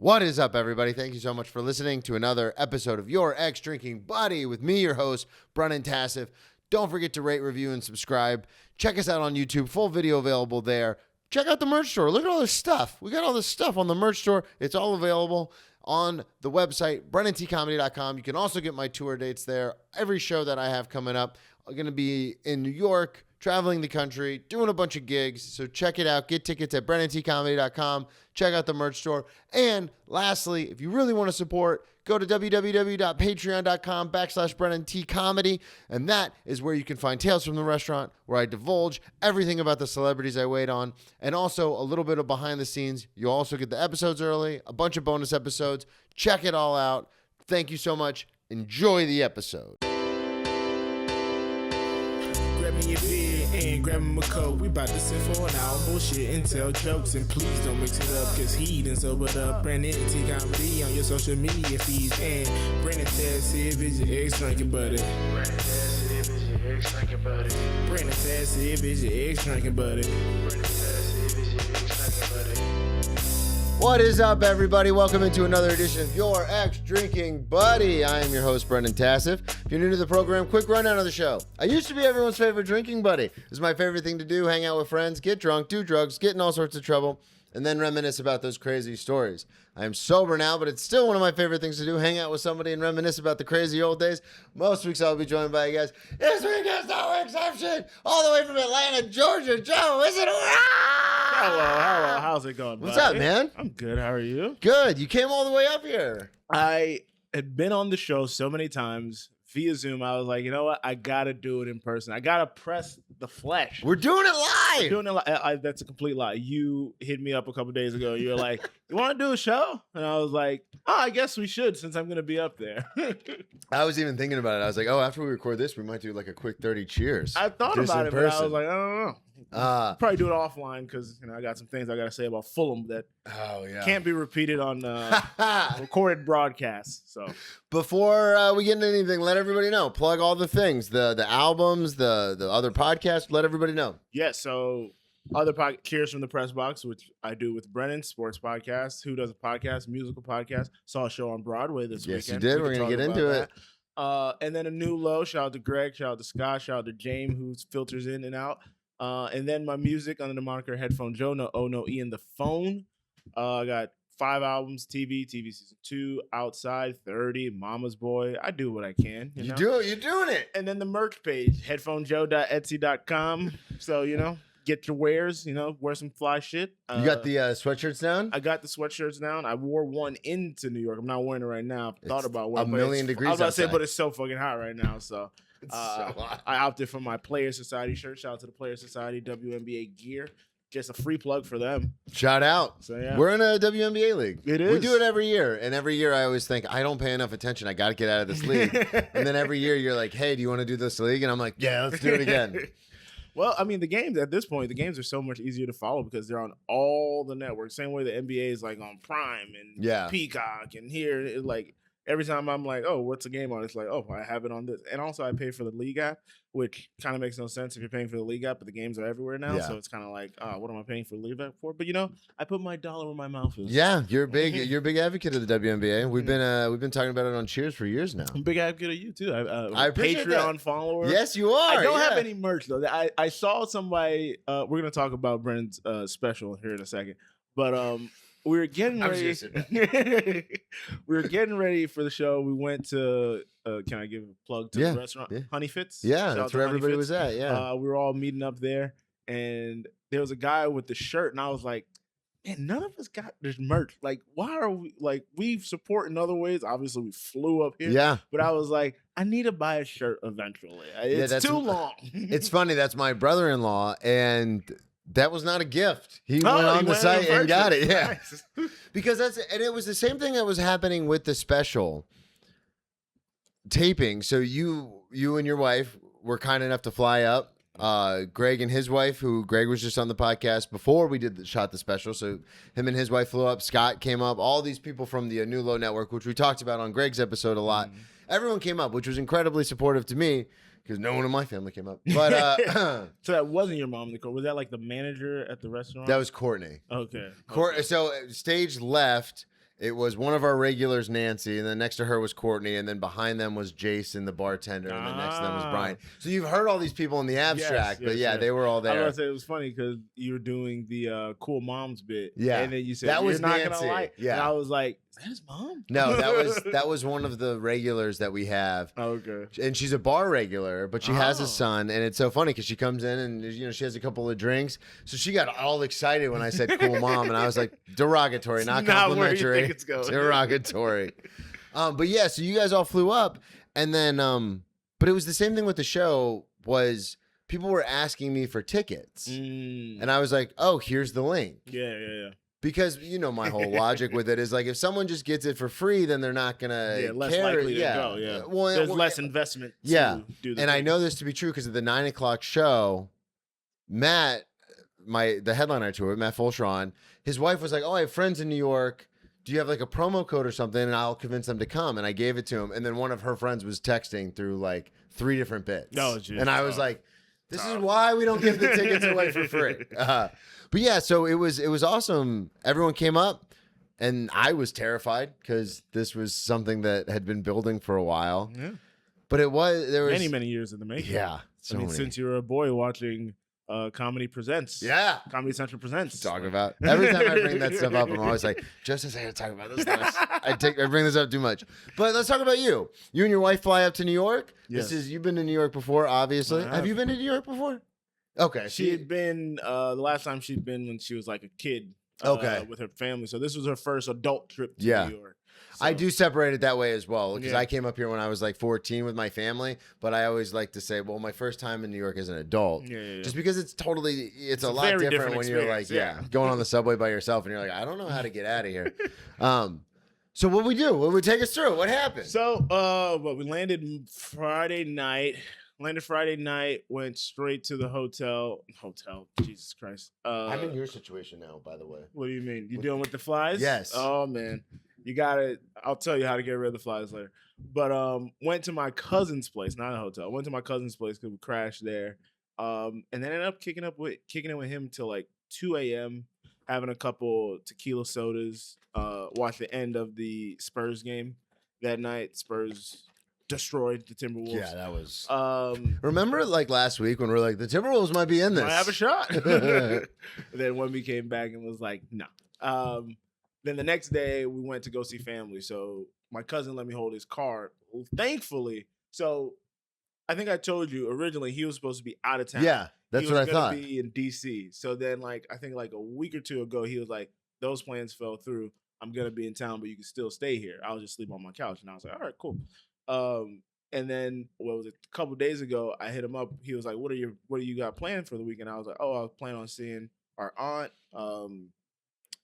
What is up, everybody? Thank you so much for listening to another episode of Your Ex Drinking Buddy with me, your host, Brennan Tassif. Don't forget to rate, review, and subscribe. Check us out on YouTube. Full video available there. Check out the merch store. Look at all this stuff. We got all this stuff on the merch store. It's all available on the website, BrennanTComedy.com. You can also get my tour dates there. Every show that I have coming up, I'm going to be in New York, traveling the country, doing a bunch of gigs. So check it out. Get tickets at BrennanTComedy.com. Check out the merch store. And lastly, if you really want to support, go to www.patreon.com/BrennanTComedy. And that is where you can find Tales from the Restaurant, where I divulge everything about the celebrities I wait on. And also a little bit of behind the scenes. You'll also get the episodes early, a bunch of bonus episodes. Check it all out. Thank you so much. Enjoy the episode. Grab me a beer and grab him a coke. We bout to sit for an hour, bullshit and tell jokes. And please don't mix it up, cause he done sobered up. Brennan T Comedy on your social media feeds. And Brennan Tassif is your ex drinking buddy. Brennan Tassif is your ex drinking buddy. Brennan Tassif is your ex drinking buddy. Brennan Tassif is your ex drinking buddy. What is up, everybody? Welcome into another edition of Your Ex Drinking Buddy. I am your host, Brennan Tassif. If you're new to the program, quick rundown of the show. I used to be everyone's favorite drinking buddy. It was my favorite thing to do, hang out with friends, get drunk, do drugs, get in all sorts of trouble, and then reminisce about those crazy stories. I am sober now, but it's still one of my favorite things to do, hang out with somebody and reminisce about the crazy old days. Most weeks I'll be joined by you guys. This week is no exception. All the way from Atlanta, Georgia, Joe Isidore. Hello, how's it going, What's buddy? up, man? I'm good, how are you? Good. You came all the way up here. I had been on the show so many times via Zoom. I was like, you know what? I gotta do it in person. I gotta press the flesh. We're doing it live. Doing it that's a complete lie. You hit me up a couple days ago. You're like, you want to do a show? And I was like, oh, I guess we should since I'm gonna be up there. I was even thinking about it. I was like, oh, after we record this, we might do like a quick 30 cheers. I thought just about in it, but I person. was like, I don't know. Probably do it offline because I got some things I gotta say about Fulham that can't be repeated on recorded broadcasts. So Before we get into anything, let everybody know. Plug all the things, the albums, the other podcasts. Let everybody know. yeah, so other Cheers from the Press Box, which I do with Brennan, sports podcast. Who does a podcast, musical podcast? Saw a show on Broadway this Yes, weekend. you did. We We're can gonna talk get about into that. it. And then a new low. Shout out to Greg. Shout out to Scott. Shout out to James, who filters in and out. And then my music under the moniker Headphone Joe. No O, no E in the phone. I got 5 albums. TV season 2, Outside 30, Mama's Boy. I do what I can. You know? Do it. You're doing it. And then the merch page, headphonejoe.etsy.com. So get your wares. Wear some fly shit. You got the sweatshirts down? I got the sweatshirts down. I wore one into New York. I'm not wearing it right now. I've thought about wearing a it. million degrees I was about to say, outside. but it's so fucking hot right now. So It's so hot. I opted for my Player Society shirt. Shout out to the Player Society WNBA gear. Just a free plug for them. Shout out. So yeah, We're in a WNBA league. It We is. do it every year. And every year I always think, I don't pay enough attention. I got to get out of this league. And then every year you're like, hey, do you want to do this league? And I'm like, yeah, let's do it again. Well, I mean, the games at this point, the games are so much easier to follow because they're on all the networks. Same way the NBA is like on Prime and Peacock, and here it's like every time I'm like, oh, what's the game on? It's like, oh, I have it on this. And also I pay for the league app, which kind of makes no sense if you're paying for the league app, but the games are everywhere now. Yeah. So it's kind of like, what am I paying for the league app for? But I put my dollar where my mouth is. Yeah, you're a big advocate of the WNBA. We've been talking about it on Cheers for years now. I'm a big advocate of you too. I appreciate Patreon that. follower. Yes, you are. I don't yeah. have any merch though. I saw somebody. We're gonna talk about Brennan's special here in a second, but we were getting ready. We were getting ready for the show. We went to. Can I give a plug to the restaurant? Yeah. Honey Fits. Yeah, Shout that's out to where Honey everybody Fits. was at. Yeah. We were all meeting up there, and there was a guy with the shirt, and I was like, man, none of us got this merch. Like, why are we like we support in other ways? Obviously, we flew up here. Yeah. But I was like, I need to buy a shirt eventually. It's too long. It's funny. That's my brother-in-law, and that was not a gift. He went on the went site in and got it. person. Yeah. Nice. Because and it was the same thing that was happening with the special taping. So you and your wife were kind enough to fly up. Greg and his wife, who Greg was just on the podcast before we shot the special. So him and his wife flew up. Scott came up. All these people from the New Low Network, which we talked about on Greg's episode a lot. Everyone came up, which was incredibly supportive to me because no one in my family came up. But so that wasn't your mom, Nicole. Was that like the manager at the restaurant? that was Courtney. okay. So stage left, It was one of our regulars, Nancy, and then next to her was Courtney, and then behind them was Jason, the bartender, and then next to them was Brian. So you've heard all these people in the abstract, but they were all there. I was gonna say it was funny because you were doing the cool moms bit, and then you said that was you're not Nancy. gonna like, and I was like, is that his mom? No, that was one of the regulars that we have. Okay, and she's a bar regular, but she has a son, and it's so funny because she comes in and she has a couple of drinks, so she got all excited when I said "cool mom," and I was like, derogatory, not complimentary. It's derogatory. But yeah, so you guys all flew up, and then but it was the same thing with the show. Was people were asking me for tickets, and I was like, oh, here's the link. Yeah. Because my whole logic with it is like, if someone just gets it for free, then they're not gonna less care. likely to go. Yeah, well, there's less investment. To do the and thing. I know this to be true because of the 9 o'clock show. Matt, the headliner to it, Matt Fulshron, his wife was like, "Oh, I have friends in New York. Do you have like a promo code or something? And I'll convince them to come." And I gave it to him. And then one of her friends was texting through like 3 different bits. Oh, geez. And I was like, this is why we don't give the tickets away for free. But yeah, so it was awesome. Everyone came up, and I was terrified because this was something that had been building for a while. Yeah. But there was many years in the making. Yeah. Since you were a boy watching Comedy Presents. Yeah. Comedy Central Presents. Talk about. Every time I bring that stuff up, I'm always like, just as I had to talk about this stuff. I bring this up too much. But let's talk about you. You and your wife fly up to New York. Yes. You've been to New York before, obviously. Have you been to New York before? Okay. She had been, the last time she'd been when she was like a kid. With her family. So this was her first adult trip to New York. So, I do separate it that way as well because I came up here when I was like 14 with my family, but I always like to say, well, my first time in New York as an adult, just because it's a lot different when you're like, going on the subway by yourself and you're like, I don't know how to get out of here. So what we do? What would take us through? What happened? So, we landed Friday night. Went straight to the hotel. Jesus Christ. I'm in your situation now, by the way. What do you mean? You dealing with the flies? Yes. Oh man. You got it. I'll tell you how to get rid of the flies later. But went to my cousin's place, not a hotel. Went to my cousin's place because we crashed there. And then ended up kicking it with him till like 2 a.m. Having a couple tequila sodas. Watched the end of the Spurs game that night. Spurs destroyed the Timberwolves. Yeah, that was. Remember, like last week when we were like, the Timberwolves might be in this. Might have a shot. Then Wemby came back and was like, no. Then the next day we went to go see family. So my cousin let me hold his car. Thankfully, so I think I told you originally he was supposed to be out of town. Yeah, that's what I thought. He was going to be in D.C. So then, I think a week or two ago, he was like, those plans fell through. I'm going to be in town, but you can still stay here. I'll just sleep on my couch. And I was like, all right, cool. And then a couple days ago, I hit him up. He was like, what do you got planned for the weekend? I was like, I was planning on seeing our aunt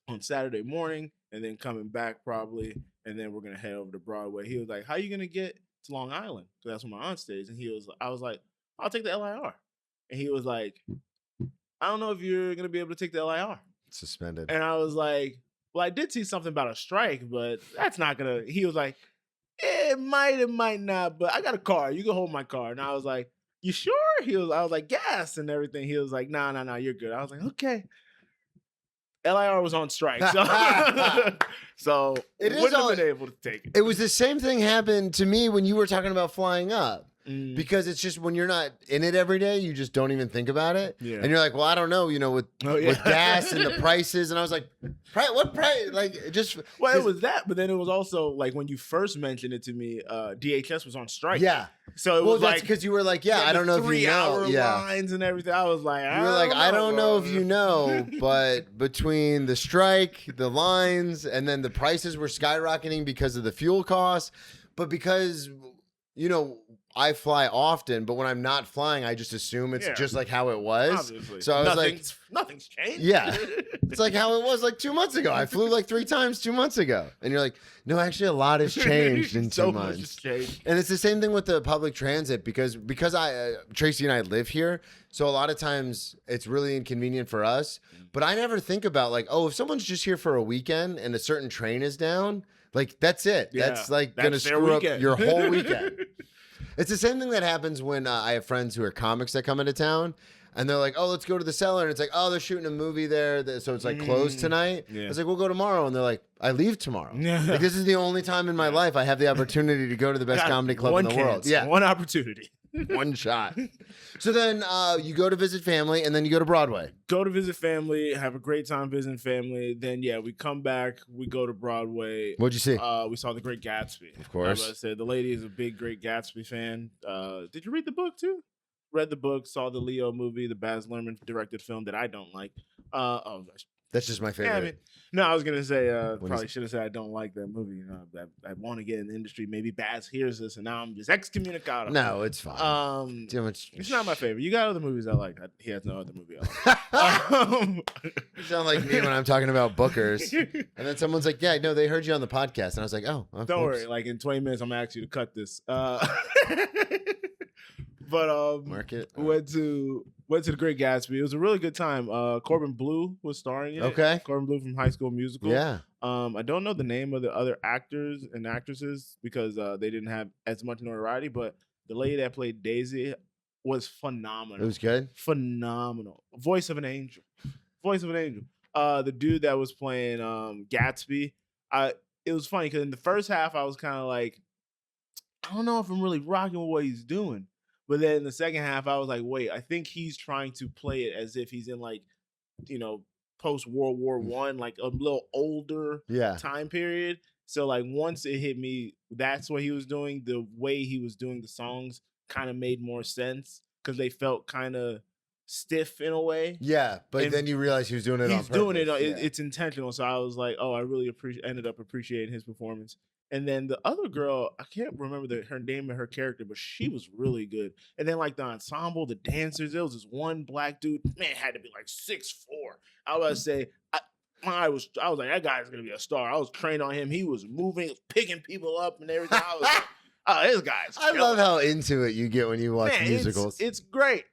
on Saturday morning and then coming back probably. And then we're going to head over to Broadway. He was like, how are you going to get to Long Island? Because that's where my aunt stays. And I was like, I'll take the LIR. And he was like, I don't know if you're going to be able to take the LIR. Suspended. And I was like, well, I did see something about a strike, but that's not going to, he was like, it might not, but I got a car. You can hold my car. And I was like, you sure? I was like, gas and everything. He was like, nah, you're good. I was like, okay. LIR was on strike. So it wouldn't have been able to take it. It was the same thing happened to me when you were talking about flying up. Because it's just when you're not in it every day, you just don't even think about it. Yeah. And you're like, well, I don't know, with gas and the prices. And I was like, what price? Like, just. Well, it was that. But then it was also like when you first mentioned it to me, DHS was on strike. Yeah. So it was that's because you were like, I don't know if you know. 3-hour lines and everything. I was like, I don't know if you know, but between the strike, the lines, and then the prices were skyrocketing because of the fuel costs. But because, I fly often, but when I'm not flying, I just assume it's just like how it was. Obviously. So I was nothing's changed. Yeah. It's like how it was like 2 months ago. I flew like 3 times 2 months ago. And you're like, no, actually a lot has changed in 2 months. Much has changed. And it's the same thing with the public transit because Tracy and I live here. So a lot of times it's really inconvenient for us. But I never think about like, if someone's just here for a weekend and a certain train is down, like that's it. Yeah, that's like going to screw up your whole weekend. It's the same thing that happens when I have friends who are comics that come into town. And they're like, oh, let's go to the cellar. And it's like, oh, they're shooting a movie there. So it's like closed tonight. Yeah. I was like, we'll go tomorrow. And they're like, I leave tomorrow. Like, this is the only time in my life I have the opportunity to go to the best comedy club in the world. Yeah. One opportunity. One shot. So then you go to visit family and then you go to Broadway. Go to visit family, have a great time visiting family. Then, we come back. We go to Broadway. What'd you see? We saw The Great Gatsby. Of course. I said the lady is a big Great Gatsby fan. Did you read the book too? Read the book, saw the Leo movie, the Baz Luhrmann directed film that I don't like. That's just my favorite. I was going to say, probably should have said I don't like that movie. I want to get in the industry. Maybe Baz hears this, and now I'm just excommunicado. No, it's fine. It's not my favorite. You got other movies I like. He has no other movie I like. You sound like me when I'm talking about bookers. And then someone's like, yeah, no, they heard you on the podcast. And I was like, oh. Don't worry. Like, in 20 minutes, I'm going to ask you to cut this. But Mark it. Went to the Great Gatsby. It was a really good time. Corbin Bleu was starring in it. Okay. Corbin Bleu from High School Musical. Yeah. I don't know the name of the other actors and actresses because they didn't have as much notoriety, but the lady that played Daisy was phenomenal. It was good? Phenomenal. Voice of an angel. The dude that was playing Gatsby, it was funny because in the first half I was kind of like, I don't know if I'm really rocking with what he's doing. But then in the second half, I was like, wait, I think he's trying to play it as if he's in post World War I, like a little older time period. So like once it hit me, that's what he was doing. The way he was doing the songs kind of made more sense because they felt kind of stiff in a way. Yeah, but then you realize he was doing it on purpose. He's doing it. It's intentional. So I was like, oh, I really ended up appreciating his performance. And then the other girl, I can't remember her name and her character, but she was really good. And then like the ensemble, the dancers, there was this one black dude, man, had to be like 6'4". I would say, I was like, that guy's gonna be a star. I was trained on him. He was moving, picking people up and everything. I was like, oh, this guy's I love how into it you get when you watch musicals. It's great.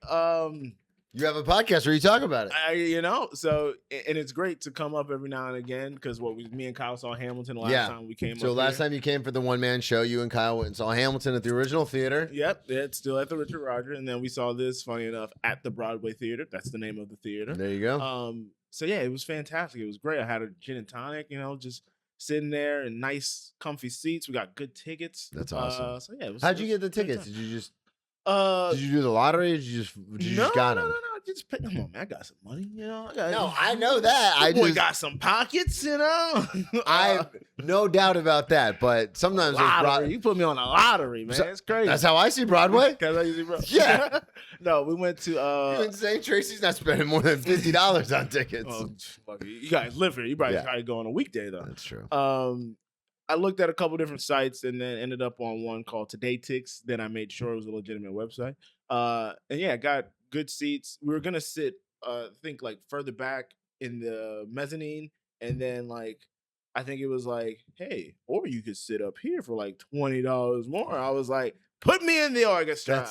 You have a podcast where you talk about it. So, and it's great to come up every now and again because me and Kyle saw Hamilton the last time we came up. So last time you came for the one-man show, you and Kyle went and saw Hamilton at the original theater. Yep, it's still at the Richard Roger. And then we saw this, funny enough, at the Broadway Theater. That's the name of the theater. There you go. So yeah, it was fantastic. It was great. I had a gin and tonic, just sitting there in nice, comfy seats. We got good tickets. That's awesome. So yeah, how'd you get the tickets? Did you just... did you do the lottery? Or did you just got them? No. Just pick them up, man. I got some money, I know that. We got some pockets, I no doubt about that. But sometimes you put me on a lottery, man. It's crazy. That's how I see Broadway. That's how you see Broadway. Yeah. No, we went to. You insane? Tracy's not spending more than $50 on tickets. You guys live here. You probably go on a weekday though. That's true. I looked at a couple different sites and then ended up on one called Today Tix. Then I made sure it was a legitimate website. I got good seats. We were gonna sit, I think like further back in the mezzanine, and then like I think it was like, hey, or you could sit up here for like $20 more. I was like, put me in the orchestra.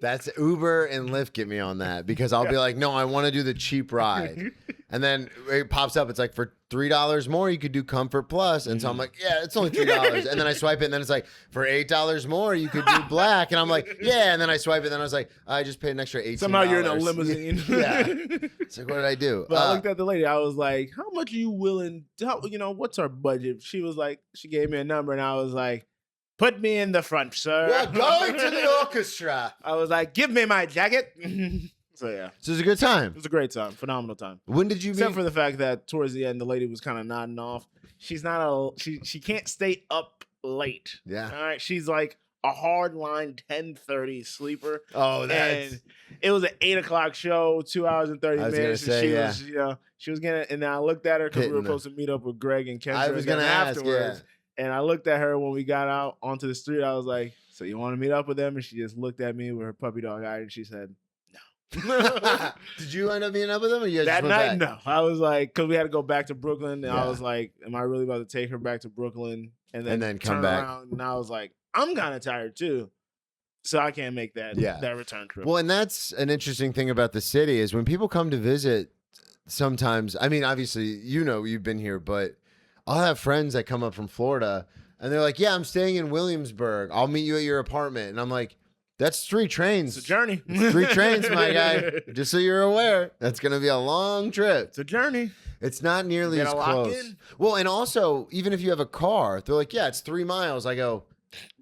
That's Uber and Lyft get me on that because I'll be like, no, I want to do the cheap ride. And then it pops up. It's like for $3 more, you could do Comfort Plus. And so I'm like, yeah, it's only $3. And then I swipe it. And then it's like, for $8 more, you could do Black. And I'm like, yeah. And then I swipe it. And then I was like, I just paid an extra $18. Somehow you're in a limousine. Yeah. It's like, what did I do? But I looked at the lady. I was like, how much are you willing to, what's our budget? She was like, she gave me a number. And I was like, put me in the front, sir. We're going to the orchestra. I was like, give me my jacket. So yeah. So it was a good time. It was a great time. Phenomenal time. When did you Except for the fact that towards the end, the lady was kind of nodding off. She's not she can't stay up late. Yeah. All right. She's like a hard line 10:30 sleeper. Oh, that's... And it was an 8:00 show, 2 hours and 30 minutes. I was going to say, she was getting, and then I looked at her because we were supposed to meet up with Greg and Kendra. I was going to ask, afterwards. Yeah. And I looked at her when we got out onto the street. I was like, so you want to meet up with them? And she just looked at me with her puppy dog eye and she said, no. Did you end up meeting up with them? Or you that just night, went back? No. I was like, because we had to go back to Brooklyn. And I was like, am I really about to take her back to Brooklyn? And then come back. Around? And I was like, I'm kind of tired too. So I can't make that return trip. Well, and that's an interesting thing about the city is when people come to visit sometimes, I mean, obviously, you've been here, but I'll have friends that come up from Florida and they're like, yeah, I'm staying in Williamsburg. I'll meet you at your apartment. And I'm like, That's 3 trains. It's a journey. 3 trains, my guy. Just so you're aware, that's going to be a long trip. It's a journey. It's not nearly as close. Well, and also, even if you have a car, they're like, yeah, it's 3 miles. I go,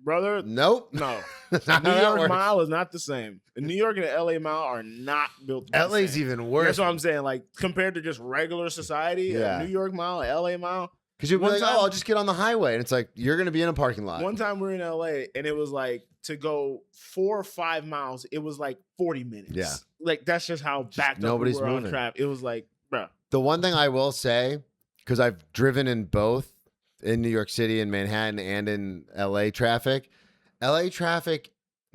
brother, nope. No. New York mile is not the same. The New York and the LA mile are not built the LA's same. even worse. That's what I'm saying. Like, compared to just regular society, yeah. New York mile, LA mile. Because you'll be like, oh, I'll just get on the highway. And it's like, you're going to be in a parking lot. One time we were in LA, and it was like, to go 4 or 5 miles, it was like 40 minutes. Yeah. Like, that's just how backed up we were on traffic. It was like, bro. The one thing I will say, because I've driven in both, in New York City and Manhattan and in LA traffic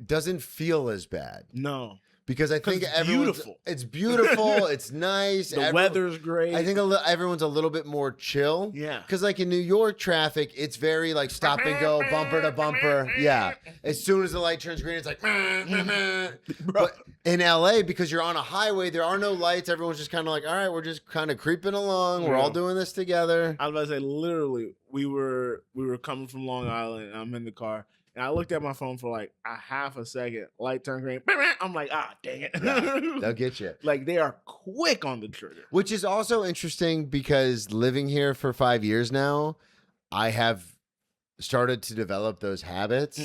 doesn't feel as bad. No. Because I think it's beautiful. It's beautiful. It's nice. The weather's great. I think everyone's a little bit more chill. Yeah. Because like in New York traffic, it's very like stop and go, bumper to bumper. Yeah. As soon as the light turns green, it's like. But in LA, because you're on a highway, there are no lights. Everyone's just kind of like, all right, we're just kind of creeping along. We're all doing this together. I was about to say, literally, we were coming from Long Island, and I'm in the car. And I looked at my phone for like a half a second. Light turned green. I'm like, dang it. Yeah, they'll get you. Like, they are quick on the trigger. Which is also interesting because living here for 5 years now, I have started to develop those habits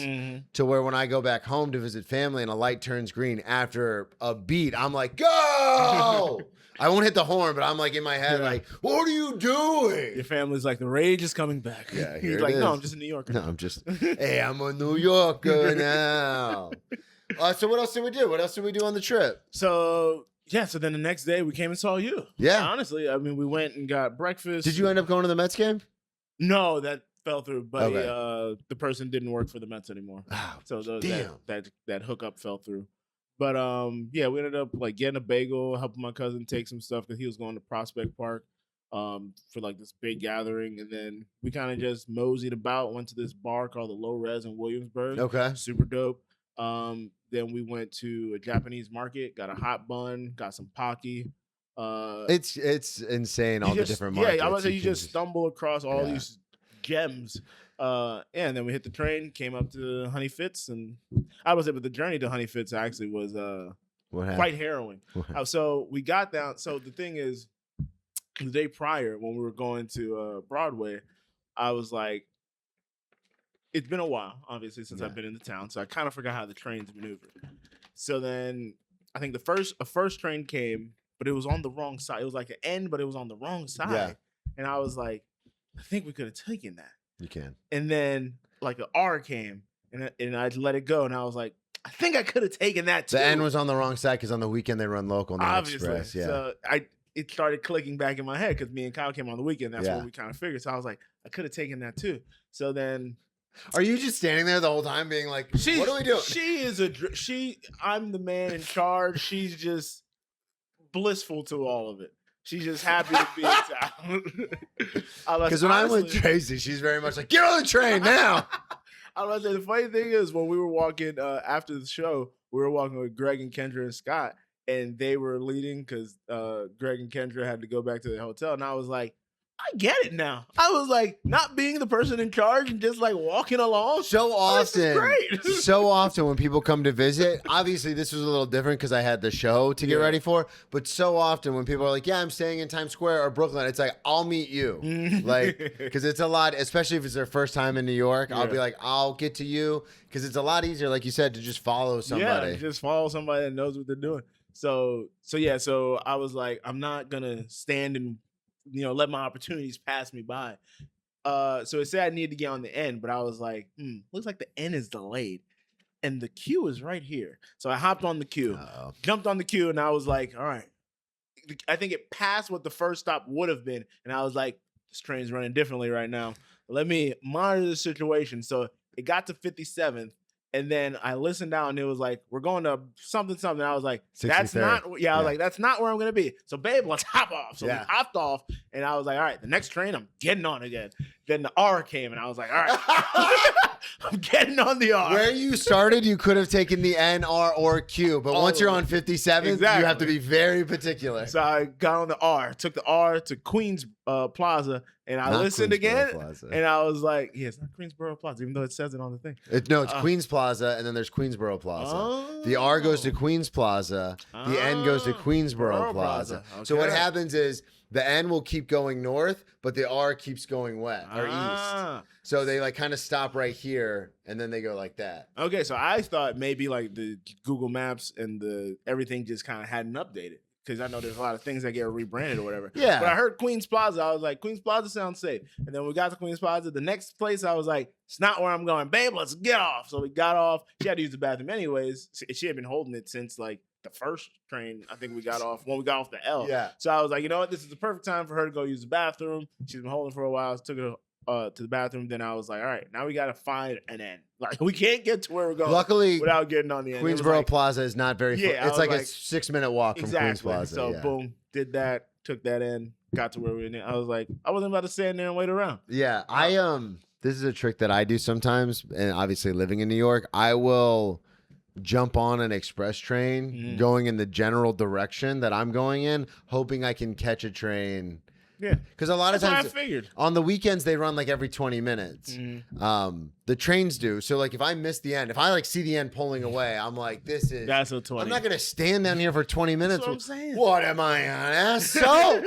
to where when I go back home to visit family and a light turns green after a beat, I'm like, go! I won't hit the horn, but I'm like in my head, like, what are you doing? Your family's like, the rage is coming back. Yeah, He's like, no, I'm just a New Yorker. No, I'm just, hey, I'm a New Yorker now. So what else did we do? What else did we do on the trip? So then the next day we came and saw you. Yeah. Honestly, I mean, we went and got breakfast. Did you end up going to the Mets game? No, that fell through, but the person didn't work for the Mets anymore. Oh, so damn. that hookup fell through. But we ended up like getting a bagel, helping my cousin take some stuff because he was going to Prospect Park for like this big gathering, and then we kind of just moseyed about. Went to this bar called the Low Res in Williamsburg. Okay, super dope. Then we went to a Japanese market, got a hot bun, got some pocky. It's insane all the different markets. Yeah, I would say you just stumble across all these gems. And then we hit the train, came up to Honey Fitz, and I would say, but the journey to Honey Fitz actually was quite harrowing. So we got down. So the thing is, the day prior when we were going to Broadway, I was like, it's been a while, obviously, since I've been in the town, so I kind of forgot how the trains maneuver. So then I think a first train came, but it was on the wrong side. It was like an N, but it was on the wrong side. Yeah. And I was like, I think we could have taken that. You can. And then like an R came, and I let it go, and I was like, I think I could have taken that too. The N was on the wrong side because on the weekend they run local, not obviously. Express. Yeah. So it started clicking back in my head because me and Kyle came on the weekend. That's what we kind of figured. So I was like, I could have taken that too. So then, are you just standing there the whole time being like, what are we doing? I'm the man in charge. She's just blissful to all of it. She's just happy to be in town. Because when I'm with Tracy, she's very much like, get on the train now. I was say the funny thing is when we were walking after the show, we were walking with Greg and Kendra and Scott, and they were leading because Greg and Kendra had to go back to the hotel, and I was like, I get it now. I was like, not being the person in charge and just like walking along. So often, great. So often when people come to visit, obviously this was a little different because I had the show to get ready for, but so often when people are like, yeah, I'm staying in Times Square or Brooklyn, it's like, I'll meet you. Like, because it's a lot, especially if it's their first time in New York, I'll be like, I'll get to you because it's a lot easier, like you said, to just follow somebody. Yeah, just follow somebody that knows what they're doing. So I was like, I'm not going to stand and let my opportunities pass me by. So it said I needed to get on the N, but I was like, looks like the N is delayed. And the Q is right here. So I hopped on the Q, jumped on the Q, and I was like, all right. I think it passed what the first stop would have been. And I was like, this train's running differently right now. Let me monitor the situation. So it got to 57th. And then I listened down and it was like, we're going to something. I was like, that's not, I was like, that's not where I'm going to be. So babe, let's hop off. So we hopped off and I was like, all right, the next train I'm getting on again. Then the R came, and I was like, all right, I'm getting on the R. Where you started, you could have taken the N, R, or Q, but once you're on 57, you have to be very particular. So I got on the R, took the R to Queens Plaza, and I listened again, and I was like, yeah, it's not Queensboro Plaza, even though it says it on the thing. It's Queens Plaza, and then there's Queensboro Plaza. The R goes to Queens Plaza. The N goes to Queensboro Plaza. Okay. So what happens is the N will keep going north, but the R keeps going west or east. So they like kind of stop right here, and then they go like that. Okay, so I thought maybe like the Google Maps and the everything just kind of hadn't updated. Because I know there's a lot of things that get rebranded or whatever. Yeah. But I heard Queens Plaza. I was like, Queens Plaza sounds safe. And then we got to Queens Plaza. The next place I was like, it's not where I'm going. Babe, let's get off. So we got off. She had to use the bathroom anyways. She had been holding it since like the first train. I think we got off when we got off the L. Yeah. So I was like, you know what? This is the perfect time for her to go use the bathroom. She's been holding for a while. So took her to the bathroom. Then I was like, all right, now we got to find an end. Like, we can't get to where we're going. Luckily, without getting on the end. Queensboro Plaza is not very far. It's like a 6-minute walk from Queens Plaza. So boom, did that, took that in, got to where we were in. I was like, I wasn't about to stand there and wait around. Yeah, this is a trick that I do sometimes, and obviously living in New York, I will jump on an express train going in the general direction that I'm going in, hoping I can catch a train. Yeah, because a lot of times I figured on the weekends they run like every 20 minutes. The trains do. So like if I miss the end, if I like see the end pulling away, I'm like, that's a 20. I'm not gonna stand down here for 20 minutes. That's what I'm saying. What am I, an asshole?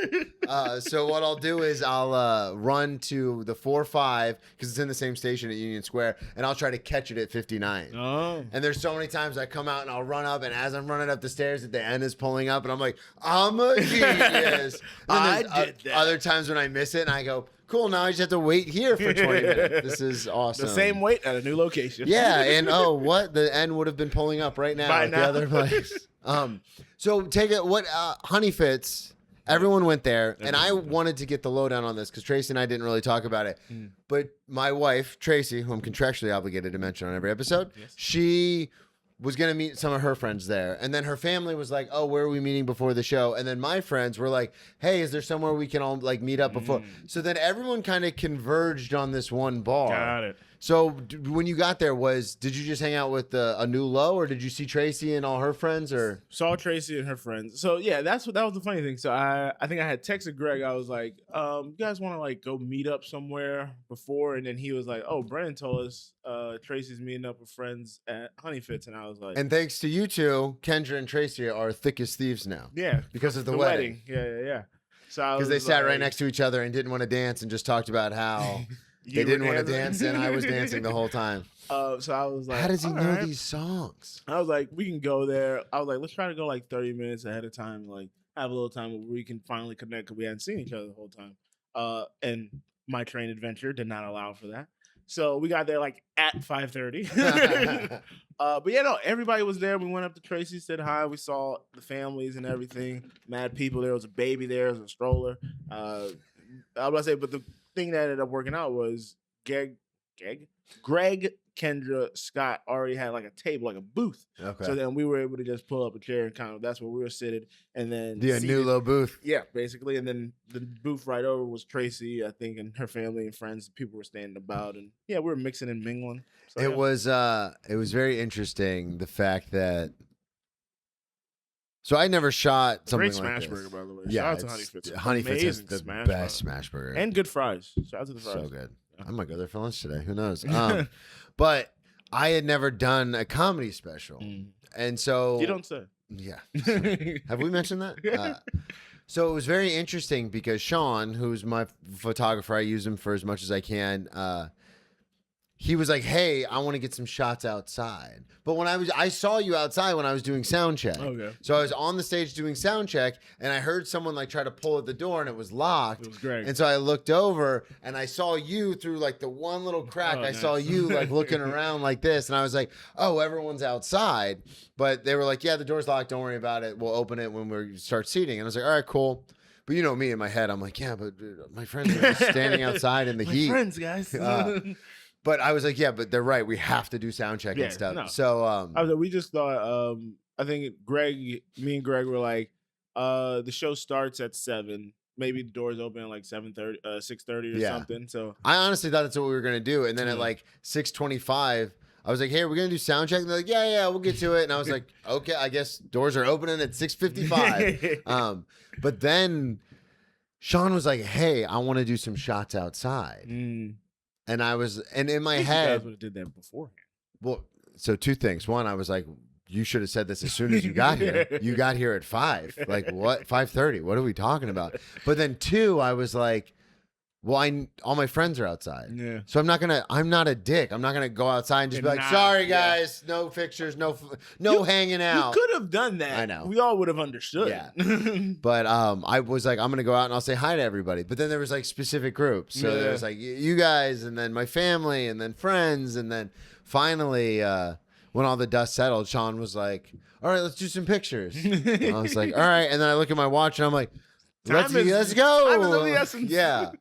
So what I'll do is I'll run to the 4-5 because it's in the same station at Union Square, and I'll try to catch it at 59. Oh. And there's so many times I come out and I'll run up, and as I'm running up the stairs, at the end is pulling up, and I'm like, I'm a genius. I did that. Other times when I miss it, and I go, cool, now I just have to wait here for 20 minutes. This is awesome. The same wait at a new location. Yeah, and the end would have been pulling up right now at the other place. So take it, Honey Fits, everyone went there, and I wanted to get the lowdown on this because Tracy and I didn't really talk about it. But my wife, Tracy, who I'm contractually obligated to mention on every episode, she was going to meet some of her friends there. And then her family was like, oh, where are we meeting before the show? And then my friends were like, hey, is there somewhere we can all like meet up before? So then everyone kind of converged on this one bar. Got it. So when you got there, did you just hang out with a new low, or did you see Tracy and all her friends, or saw Tracy and her friends? So yeah, that was the funny thing. So I think I had texted Greg. I was like, you guys want to like go meet up somewhere before? And then he was like, oh, Brennan told us Tracy's meeting up with friends at Honey Fits, and I was like, and thanks to you two, Kendra and Tracy are thick as thieves now. Yeah, because of the wedding. Yeah. So because they sat right next to each other and didn't want to dance and just talked about how. They didn't want to dance, and I was dancing the whole time. So I was like, how does he know these songs? I was like, we can go there. I was like, let's try to go like 30 minutes ahead of time, like have a little time where we can finally connect because we hadn't seen each other the whole time. And my train adventure did not allow for that. So we got there like at 5:30. But yeah, no, everybody was there. We went up to Tracy, said hi. We saw the families and everything. Mad people. There was a baby there. There was a stroller. I was about to say, but the thing that ended up working out was Greg, Kendra, Scott already had like a table, like a booth. Okay. So then we were able to just pull up a chair and kind of that's where we were seated. And then the Anulo booth. Yeah, basically. And then the booth right over was Tracy, I think, and her family and friends. People were standing about, and yeah, we were mixing and mingling. So, it was very interesting the fact that. So I never shot something great like smash this. burger, by the way. Yeah, shout out to Honey Fits. Honey Fits is the best smash burger. And good fries. Shout out to the fries. So good. I might go there for lunch today. Who knows? But I had never done a comedy special. And so... You don't say. Yeah. Have we mentioned that? So it was very interesting because Sean, who's my photographer, I use him for as much as I can, he was like, hey, I want to get some shots outside. But when I saw you outside when I was doing sound check. Okay. So I was on the stage doing sound check, and I heard someone like try to pull at the door, and it was locked. It was great. And so I looked over, and I saw you through like the one little crack. I saw you like looking around like this, and I was like, oh, everyone's outside. But they were like, yeah, the door's locked. Don't worry about it. We'll open it when we start seating. And I was like, all right, cool. But you know me in my head, I'm like, yeah, but my friends are just standing outside in the heat. My friends, guys. But I was like, yeah, but they're right. We have to do sound check and stuff. No. So I was like, we just thought, I think me and Greg were like, the show starts at 7. maybe the doors open at like 7:30, 6:30 or something. So I honestly thought that's what we were gonna do, and then at like 6:25, I was like, "Hey, we're gonna do sound check." And they're like, "Yeah, we'll get to it." And I was like, "Okay, I guess doors are opening at 6:55." But then Sean was like, "Hey, I want to do some shots outside," and in my head, you guys would have did that beforehand. Well, so two things. One, I was like, you should have said this as soon as you got here. You got here at 5. Like, what? 5:30. What are we talking about? But then two, I was like, well, all my friends are outside. Yeah. So I'm not a dick. I'm not going to go outside and just be like, sorry, guys, no pictures, no hanging out. You could have done that. I know. We all would have understood. Yeah. But I was like, I'm going to go out and I'll say hi to everybody. But then there was like specific groups. So there was like you guys and then my family and then friends. And then finally, when all the dust settled, Sean was like, all right, let's do some pictures. I was like, all right. And then I look at my watch and I'm like, let's go. Time is of the essence. Yeah.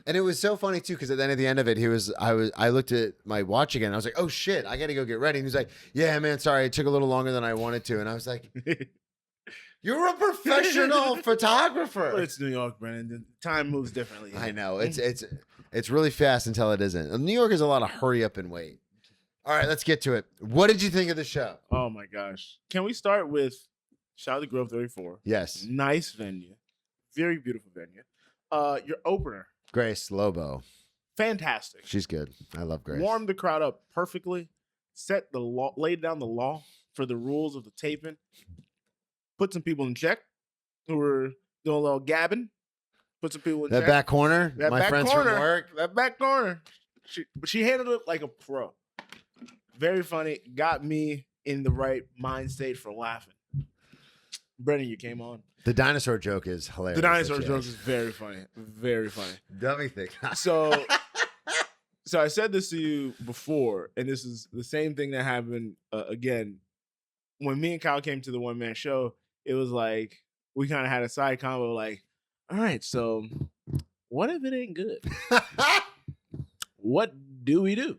And it was so funny too, because at the end of it, I looked at my watch again. And I was like, "Oh shit, I got to go get ready." And he's like, "Yeah, man, sorry, it took a little longer than I wanted to." And I was like, "You're a professional photographer." But it's New York, Brennan. Time moves differently. I know it's really fast until it isn't. New York is a lot of hurry up and wait. All right, let's get to it. What did you think of the show? Oh my gosh, can we start with shout out to Grove 34? Yes, nice venue, very beautiful venue. Your opener. Grace Lobo. Fantastic. She's good. I love Grace. Warmed the crowd up perfectly. Laid down the law for the rules of the taping. Put some people in check who were doing a little gabbing. Put some people in check. That back corner. My friends from work. That back corner. She handled it like a pro. Very funny. Got me in the right mind state for laughing. Brennan, you came on. The dinosaur joke is hilarious. The dinosaur joke is very funny. Very funny. Dummy thing. So I said this to you before, and this is the same thing that happened again. When me and Kyle came to the one-man show, it was like, we kind of had a side convo like, all right, so what if it ain't good? What do we do?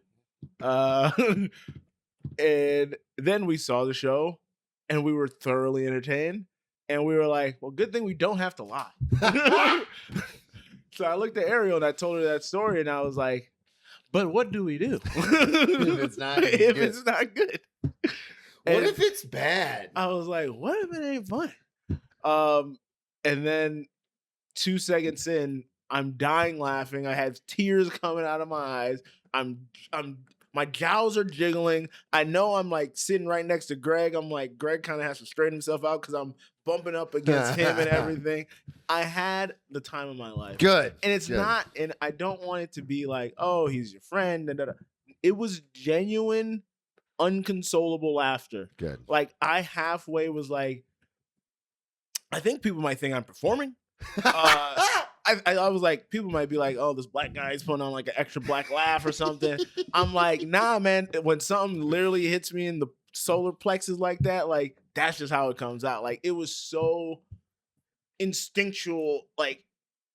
And then we saw the show, and we were thoroughly entertained. And we were like, well, good thing we don't have to lie. So I looked at Ariel and I told her that story. And I was like, but what do we do? If it's not good. It's not good. What if it's bad? I was like, what if it ain't fun? And then 2 seconds in, I'm dying laughing. I had tears coming out of my eyes. My jowls are jiggling. I know I'm like sitting right next to Greg. I'm like, Greg kind of has to straighten himself out because I'm bumping up against him and everything. I had the time of my life. Good. And it's not, and I don't want it to be like, oh, he's your friend. Da, da, da. It was genuine, unconsolable laughter. Good. Like I halfway was like, I think people might think I'm performing. I was like, people might be like, oh, this black guy is putting on like an extra black laugh or something. I'm like, nah, man. When something literally hits me in the solar plexus like that, like that's just how it comes out. Like it was so instinctual. Like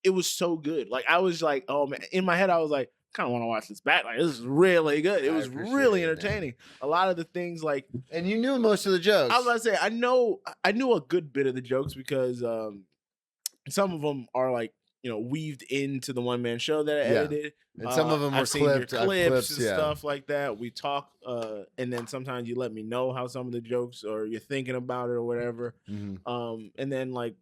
it was so good. Like I was like, oh man. In my head, I was like, kind of want to watch this back. Like this is really good. It was really entertaining. A lot of the things like, and you knew most of the jokes. I was about to say, I knew a good bit of the jokes because some of them are like, you know, weaved into the one-man show that I edited. And some of them were I've seen your clips and stuff like that. We talk, and then sometimes you let me know how some of the jokes or you're thinking about it or whatever. Mm-hmm. And then like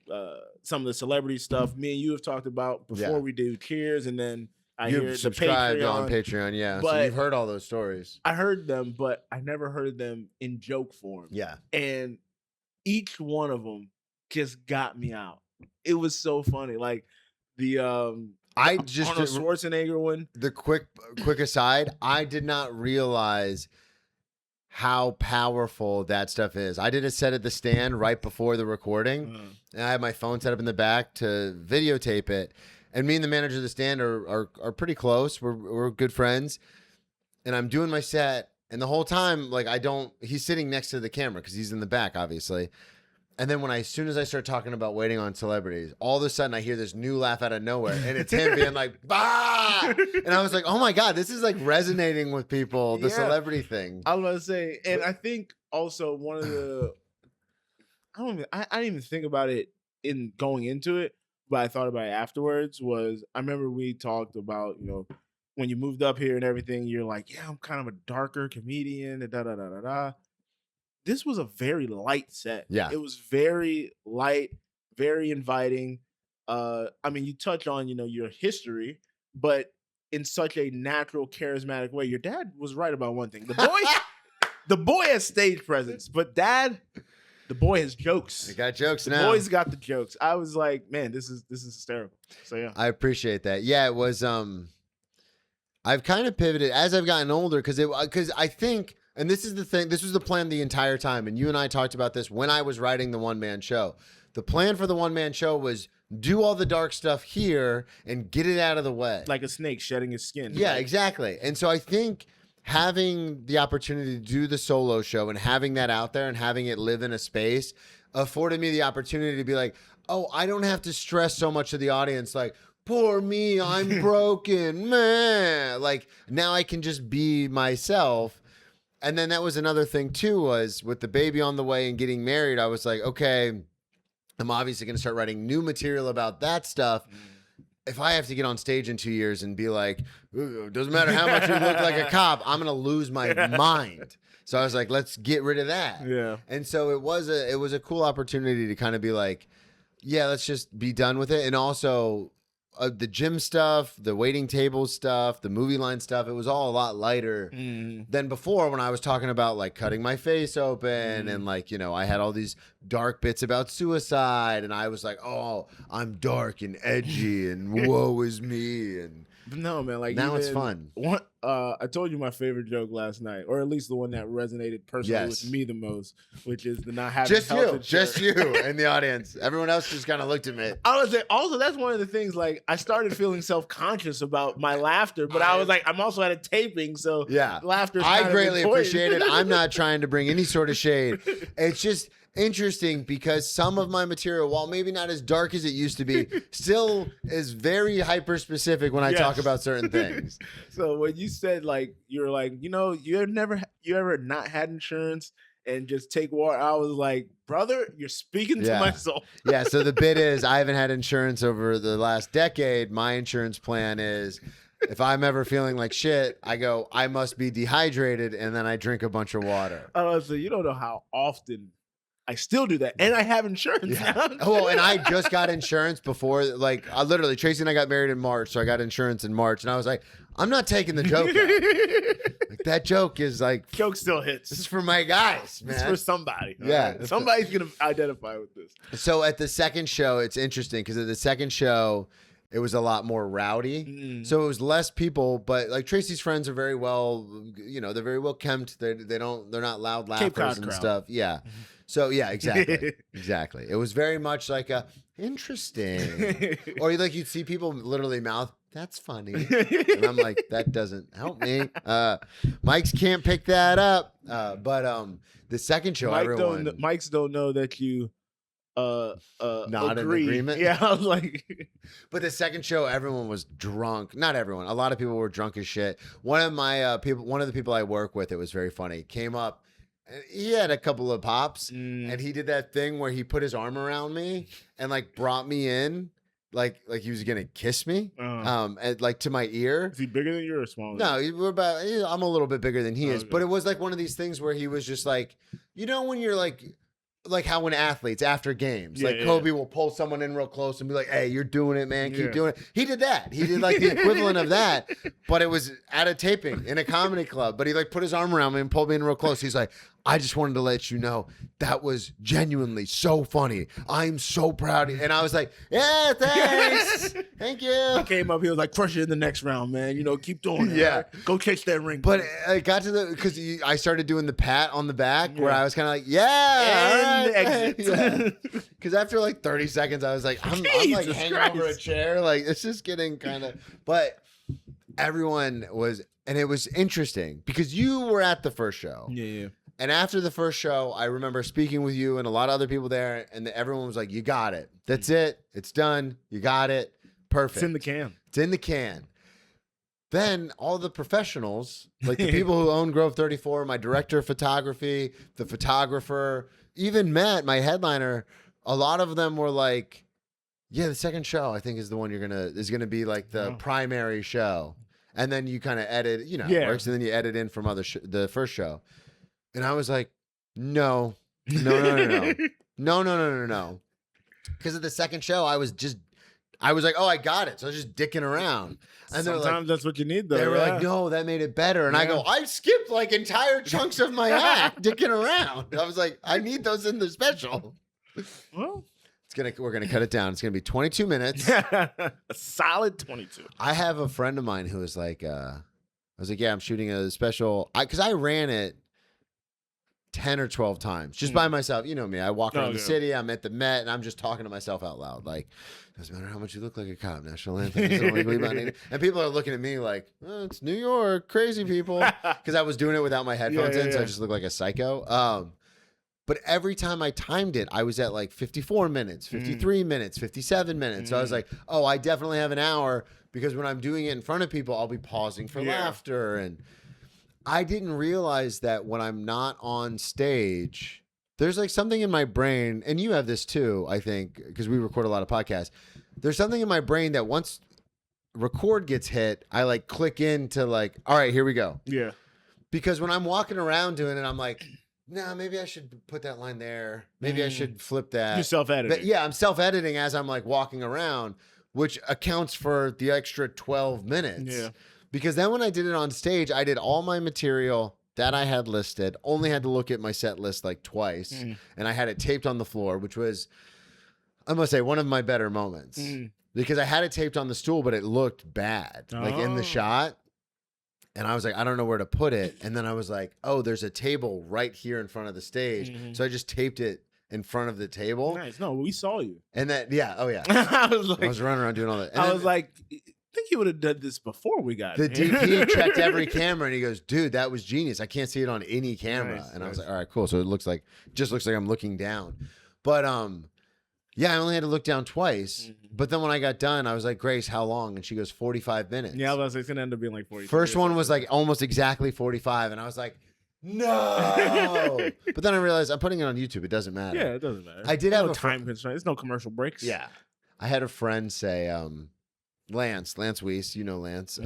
some of the celebrity stuff me and you have talked about before we do Cheers, and then You've subscribed on Patreon, yeah. But so you've heard all those stories. I heard them, but I never heard them in joke form. Yeah. And each one of them just got me out. It was so funny. Like the I just Arnold Schwarzenegger one. The quick aside, I did not realize how powerful that stuff is. I did a set at the stand right before the recording, and I had my phone set up in the back to videotape it. And me and the manager of the stand are pretty close. We're good friends, and I'm doing my set, and the whole time, like he's sitting next to the camera because he's in the back, obviously. And then as soon as I start talking about waiting on celebrities, all of a sudden I hear this new laugh out of nowhere, and it's him being like, bah! And I was like, oh my God, this is like resonating with people, the celebrity thing. I was about to say, and I think also one of the, I didn't even think about it in going into it, but I thought about it afterwards. Was I remember we talked about, when you moved up here and everything, you're like, yeah, I'm kind of a darker comedian, and da da da da da. This was a very light set. Yeah. It was very light, very inviting. I mean, you touch on, your history, but in such a natural, charismatic way. Your dad was right about one thing. The boy has stage presence, but dad, the boy has jokes. He got jokes The now. boy's got the jokes. I was like, man, this is hysterical. So yeah. I appreciate that. Yeah, it was I've kind of pivoted as I've gotten older because I think, and this is the thing, this was the plan the entire time, and you and I talked about this when I was writing the one-man show. The plan for the one-man show was do all the dark stuff here and get it out of the way. Like a snake shedding his skin. Yeah, exactly. And so I think having the opportunity to do the solo show and having that out there and having it live in a space afforded me the opportunity to be like, oh, I don't have to stress so much of the audience like, poor me, I'm broken, man. Like, now I can just be myself. And then that was another thing too, was with the baby on the way and getting married, I was like, okay, I'm obviously going to start writing new material about that stuff. If I have to get on stage in 2 years and be like, doesn't matter how much you look like a cop, I'm going to lose my mind. So I was like, let's get rid of that. Yeah. And so it was a cool opportunity to kind of be like, yeah, let's just be done with it. And also the gym stuff, the waiting table stuff, the movie line stuff, it was all a lot lighter than before when I was talking about like cutting my face open and like, I had all these dark bits about suicide and I was like, oh, I'm dark and edgy and woe is me. And no, man, like now it's fun. I told you my favorite joke last night, or at least the one that resonated personally with me the most, which is the not having health insurance. Just you in the audience. Everyone else just kind of looked at me. I was like, also that's one of the things. Like I started feeling self-conscious about my laughter, but I was like, I'm also at a taping, so yeah, laughter. I greatly appreciate it. I'm not trying to bring any sort of shade. It's just interesting because some of my material, while maybe not as dark as it used to be, still is very hyper specific when I talk about certain things. So when you said like you're like, you ever not had insurance and just take water, I was like, brother, you're speaking to my soul. Yeah. So the bit is I haven't had insurance over the last decade. My insurance plan is if I'm ever feeling like shit, I go, I must be dehydrated, and then I drink a bunch of water. Oh, so you don't know how often I still do that, and I have insurance now. Well, and I just got insurance before, like, I Tracy and I got married in March, so I got insurance in March, and I was like, I'm not taking the joke out. Like, that joke is like... Joke still hits. This is for my guys, man. It's for somebody. Yeah. Right? Somebody's going to identify with this. So at the second show, it's interesting, because at the second show, it was a lot more rowdy. So it was less people, but like Tracy's friends are very well, they're very well kempt. They're not loud laughers and stuff. Yeah. So yeah, exactly. Exactly. It was very much like a interesting, or like you'd see people literally mouth, that's funny. And I'm like, that doesn't help me. Mics can't pick that up. But the second show, Mics don't know that you not agree. In agreement. Yeah, I was like, but the second show, everyone was drunk. Not everyone. A lot of people were drunk as shit. One of the people I work with, it was very funny, came up. He had a couple of pops, and he did that thing where he put his arm around me and like brought me in, like he was gonna kiss me, and like to my ear. Is he bigger than you or smaller? No, I'm a little bit bigger than he is, but it was like one of these things where he was just like, when you're like how when athletes after games, Kobe will pull someone in real close and be like, hey, you're doing it, man. Keep doing it. He did that. He did like the equivalent of that, but it was at a taping in a comedy club. But he like put his arm around me and pulled me in real close. He's like, I just wanted to let you know that was genuinely so funny. I'm so proud of you. And I was like, yeah, thanks. Thank you. He came up, he was like, crush it in the next round, man. Keep doing it. Yeah. Right? Go chase that ring. But I got to because I started doing the pat on the back where I was kind of like, yeah. And exit. Because after like 30 seconds, I was like, I'm like hanging over a chair. Like, it's just getting kind of, but everyone was, and it was interesting because you were at the first show. Yeah. And after the first show, I remember speaking with you and a lot of other people there, and everyone was like, you got it. That's it. It's done. You got it. Perfect. It's in the can. It's in the can. Then all the professionals, like the people who own Grove 34, my director of photography, the photographer, even Matt, my headliner, a lot of them were like, Yeah, the second show I think is the one is gonna be like the primary show, and then you kind of edit, you know, how it works, and then you edit in from the first show, and I was like, no, no, because of the second show I was like, oh, I got it, so I was just dicking around, and sometimes that's what you need though. They were like, no, that made it better, and I go, I skipped like entire chunks of my act dicking around. I was like, I need those in the special. Well. We're gonna cut it down. It's gonna be 22 minutes. A solid 22. I have a friend of mine who was like, I was like, yeah, I'm shooting a special. Because I ran it 10 or 12 times just by myself. You know me. I walk around the city. I'm at the Met, and I'm just talking to myself out loud. Like, doesn't matter how much you look like a cop. National anthem. And people are looking at me like, oh, it's New York, crazy people. Because I was doing it without my headphones in, so I just look like a psycho. But every time I timed it, I was at like 54 minutes, 53 minutes, 57 minutes. So I was like, oh, I definitely have an hour, because when I'm doing it in front of people, I'll be pausing for laughter. And I didn't realize that when I'm not on stage, there's like something in my brain, and you have this too, I think, because we record a lot of podcasts. There's something in my brain that once record gets hit, I like click into like, all right, here we go. Yeah. Because when I'm walking around doing it, I'm like, no, maybe I should put that line there. Maybe I should flip that. You're self-editing. But yeah, I'm self-editing as I'm like walking around, which accounts for the extra 12 minutes. Yeah. Because then when I did it on stage, I did all my material that I had listed, only had to look at my set list like twice, and I had it taped on the floor, which was, I must say, one of my better moments. Because I had it taped on the stool, but it looked bad, like in the shot. And I was like, I don't know where to put it. And then I was like, oh, there's a table right here in front of the stage. So I just taped it in front of the table. Nice. No, we saw you. And then, oh yeah. I I was running around doing all that. And I was like, I think you would have done this before we got the here. DP checked every camera, and he goes, dude, that was genius. I can't see it on any camera. Nice, and I was like, all right, cool. So it just looks like I'm looking down. But yeah, I only had to look down twice. But then when I got done, I was like, Grace, how long? And she goes, 45 minutes. Yeah, I was about to say, it's going to end up being like 40. First one was like almost exactly 45. And I was like, no. But then I realized I'm putting it on YouTube. It doesn't matter. Yeah, it doesn't matter. I did have no a time constraint. There's no commercial breaks. Yeah. I had a friend say, Lance Weiss, you know Lance.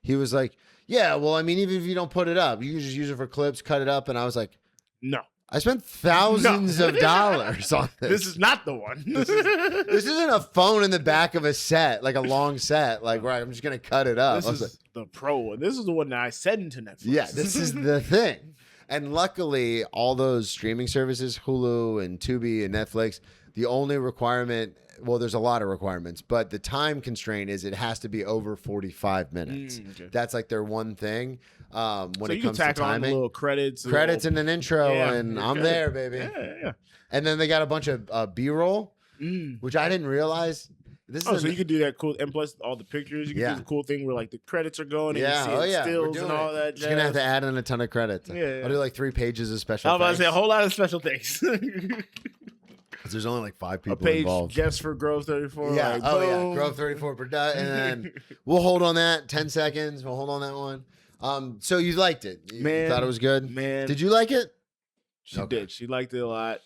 He was like, yeah, well, I mean, even if you don't put it up, you can just use it for clips, cut it up. And I was like, no. I spent thousands of dollars on this. This is not the one. This isn't a phone in the back of a set, like a long set, like where I'm just going to cut it up. This is the pro one. This is the one that I send to Netflix. Yeah, this is the thing. And luckily, all those streaming services, Hulu and Tubi and Netflix, the only requirement, well, there's a lot of requirements, but the time constraint is it has to be over 45 minutes. Okay. That's like their one thing. When so it comes to timing, on the little credits and an intro, and I'm there, baby. Yeah. And then they got a bunch of B-roll, which I didn't realize. So you could do that cool, and plus all the pictures. You can do the cool thing where like the credits are going, and you see stills and all that. Just gonna have to add in a ton of credits. Yeah. I'll do like 3 pages of special. I was about to say a whole lot of special things. There's only like 5 people a page involved. Just for Grove 34. Yeah. Like, yeah. Grove 34 per and then we'll hold on that 10 seconds. We'll hold on that one. So you liked it? You thought it was good? Man, did you like it? She did. She liked it a lot.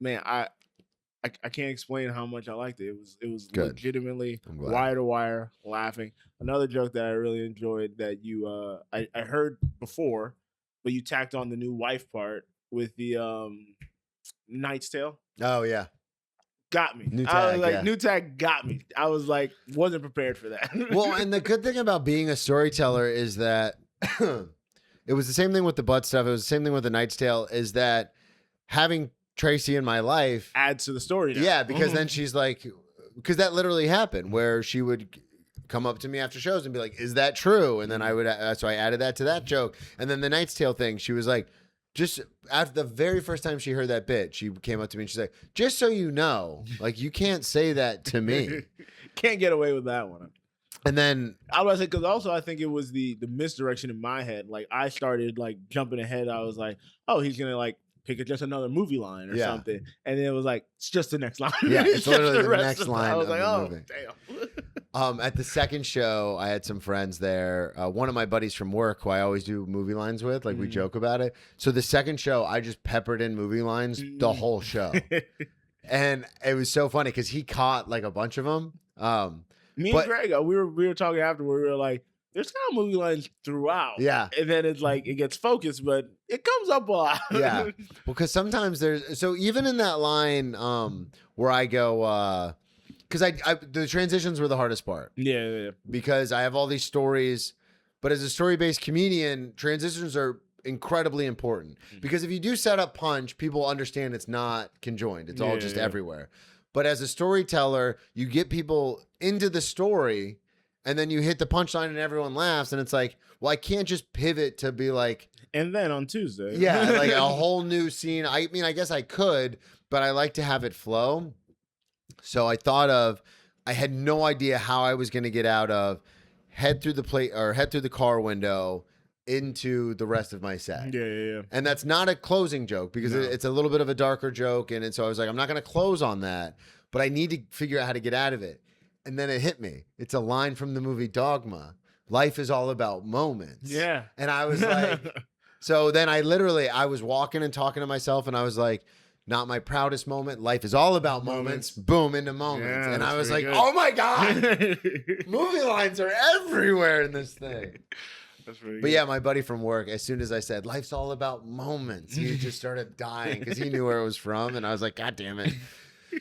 Man, I can't explain how much I liked it. It was good. Legitimately wire to wire laughing. Another joke that I really enjoyed that you I heard before, but you tacked on the new wife part with the Knight's Tale. Oh yeah. Got me. New tag, I was like, new tag got me. I was like, wasn't prepared for that. Well, and the good thing about being a storyteller is that it was the same thing with the butt stuff. It was the same thing with the Knight's Tale, is that having Tracy in my life adds to the story now. Yeah, because then she's like, because that literally happened where she would come up to me after shows and be like, is that true? And then I would, so I added that to that joke. And then the Knight's Tale thing, she was like, just after the very first time she heard that bit, she came up to me and she's like, just so you know, like, you can't say that to me. Can't get away with that one. And then I was like, because also I think it was the misdirection in my head. Like I started like jumping ahead. I was like, oh, he's gonna like pick just another movie line or something. And then it was like, it's just the next line. Yeah, it's literally the next line. I was like, oh, movie. damn. At the second show, I had some friends there. One of my buddies from work, who I always do movie lines with, like we joke about it. So the second show, I just peppered in movie lines the whole show. And it was so funny because he caught like a bunch of them. Me But- and Greg, we were talking afterward. We were like, "There's kind of movie lines throughout." Yeah. and then it's like it gets focused, but it comes up a lot. Yeah. Because sometimes there's so even in that line where I go because I the transitions were the hardest part yeah. because I have all these stories, but as a story-based comedian, transitions are incredibly important because if you do set up punch, people understand it's not conjoined. It's all just everywhere. But as a storyteller, you get people into the story and then you hit the punchline and everyone laughs and it's like, well, I can't just pivot to be like, And then on Tuesday, yeah, like a whole new scene. I mean, I guess I could, but I like to have it flow. So I thought of, I had no idea how I was going to get out of head through the car window into the rest of my set. Yeah. And that's not a closing joke because it's a little bit of a darker joke. And so I was like, I'm not going to close on that, but I need to figure out how to get out of it. And then it hit me. It's a line from the movie Dogma. Life is all about moments. Yeah. And I was like, so then I was walking and talking to myself and I was like, not my proudest moment. Life is all about moments. Boom, into moments. Yeah, and I was like, good. oh my God. Movie lines are everywhere in this thing. That's really But yeah, my buddy from work, as soon as I said, life's all about moments, he just started dying because he knew where it was from. And I was like, God damn it.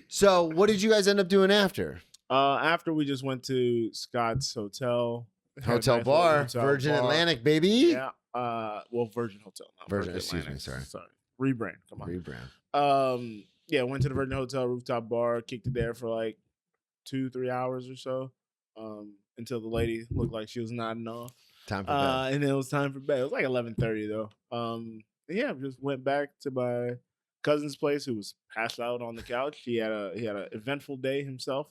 So what did you guys end up doing after? After we just went to Scott's Hotel. Hotel bar, Virgin Atlantic, baby. Yeah. Well, Virgin Hotel. Not Virgin, Atlantic. excuse me, sorry. Rebrand. Come on. Rebrand. Yeah, went to the Virgin Hotel rooftop bar, kicked it there for like 2-3 hours or so. Until the lady looked like she was nodding off. Time for bed. And then it was time for bed. It was like 11:30 though. Yeah, just went back to my cousin's place who was passed out on the couch. He had an eventful day himself.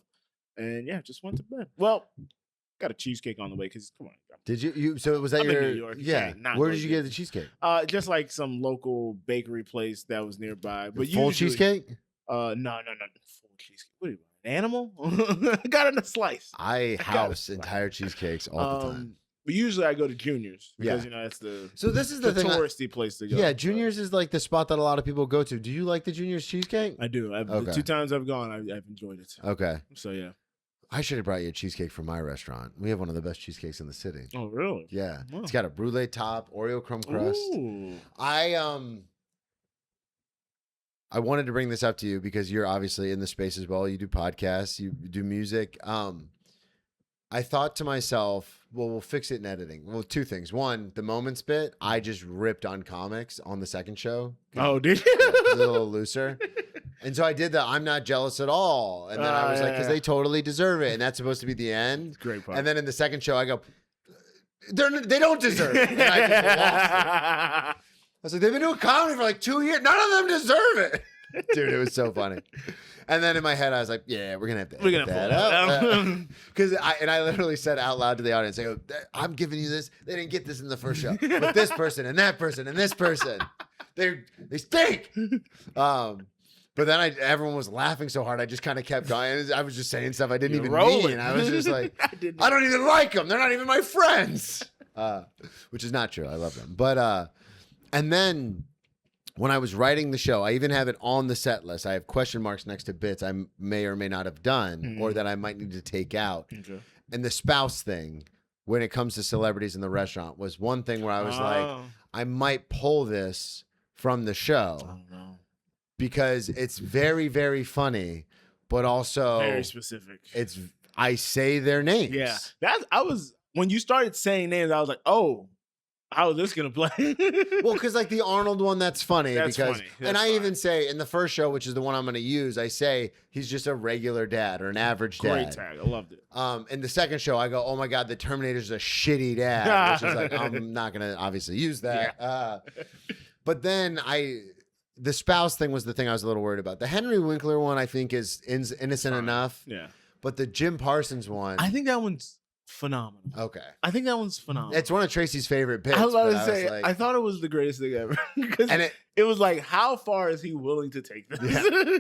And yeah, just went to bed. Well, got a cheesecake on the way because come on. Did you? So was that I'm in your? New York. You Yeah. can't not Where go did you get get the cheesecake? Just like some local bakery place that was nearby. But Full usually, cheesecake? No, full cheesecake. What are you, an animal? I got it in a slice. I got house it. entire cheesecakes all the time. But usually I go to Junior's because Yeah. that's the So this is the thing. touristy place to go. Yeah, Junior's is like the spot that a lot of people go to. Do you like the Junior's cheesecake? I do. The Okay. 2 times I've gone, I've enjoyed it. Okay. So yeah. I should have brought you a cheesecake from my restaurant. We have one of the best cheesecakes in the city. Oh really? Yeah. Wow. It's got a brulee top, Oreo crumb crust. Ooh. I wanted to bring this up to you because you're obviously in the space as well. You do podcasts, you do music. I thought to myself, well, we'll fix it in editing. Well, 2 things. One, the moments bit, I just ripped on comics on the second show. Oh, did you? It was a little looser. And so I did the I'm not jealous at all. And then I was like, because they totally deserve it. And that's supposed to be the end. Great part. And then in the second show, I go, they don't deserve it. And I just lost it. I was like, they've been doing comedy for like 2 years. None of them deserve it. Dude, it was so funny. And then in my head, I was like, yeah, we're going to have to edit that up. Because I literally said out loud to the audience, I go, I'm giving you this. They didn't get this in the first show. But this person and that person and this person, they stink. But then everyone was laughing so hard, I just kind of kept going. I was just saying stuff I didn't even mean. I was just like, I don't even like them. They're not even my friends. Which is not true. I love them. But, and then when I was writing the show, I even have it on the set list. I have question marks next to bits I may or may not have done or that I might need to take out. Okay. And the spouse thing, when it comes to celebrities in the restaurant, was one thing where I was like, I might pull this from the show. Oh, no. Because it's very, very funny, but also very specific. I say their names. Yeah. When you started saying names, I was like, oh, how is this gonna play? Well, because like the Arnold one, that's funny. That's because funny. And I even say in the first show, which is the one I'm gonna use, I say he's just a regular dad or an average dad. Great tag. I loved it. In the second show, I go, oh my God, the Terminator's a shitty dad. Which is like, I'm not gonna obviously use that. Yeah. But then the spouse thing was the thing I was a little worried about. The Henry Winkler one, I think, is innocent enough. Yeah. But the Jim Parsons one, I think that one's phenomenal. Okay. I think that one's phenomenal. It's one of Tracy's favorite bits. I was about to say, I thought it was the greatest thing ever. And it was like, how far is he willing to take this? Yeah.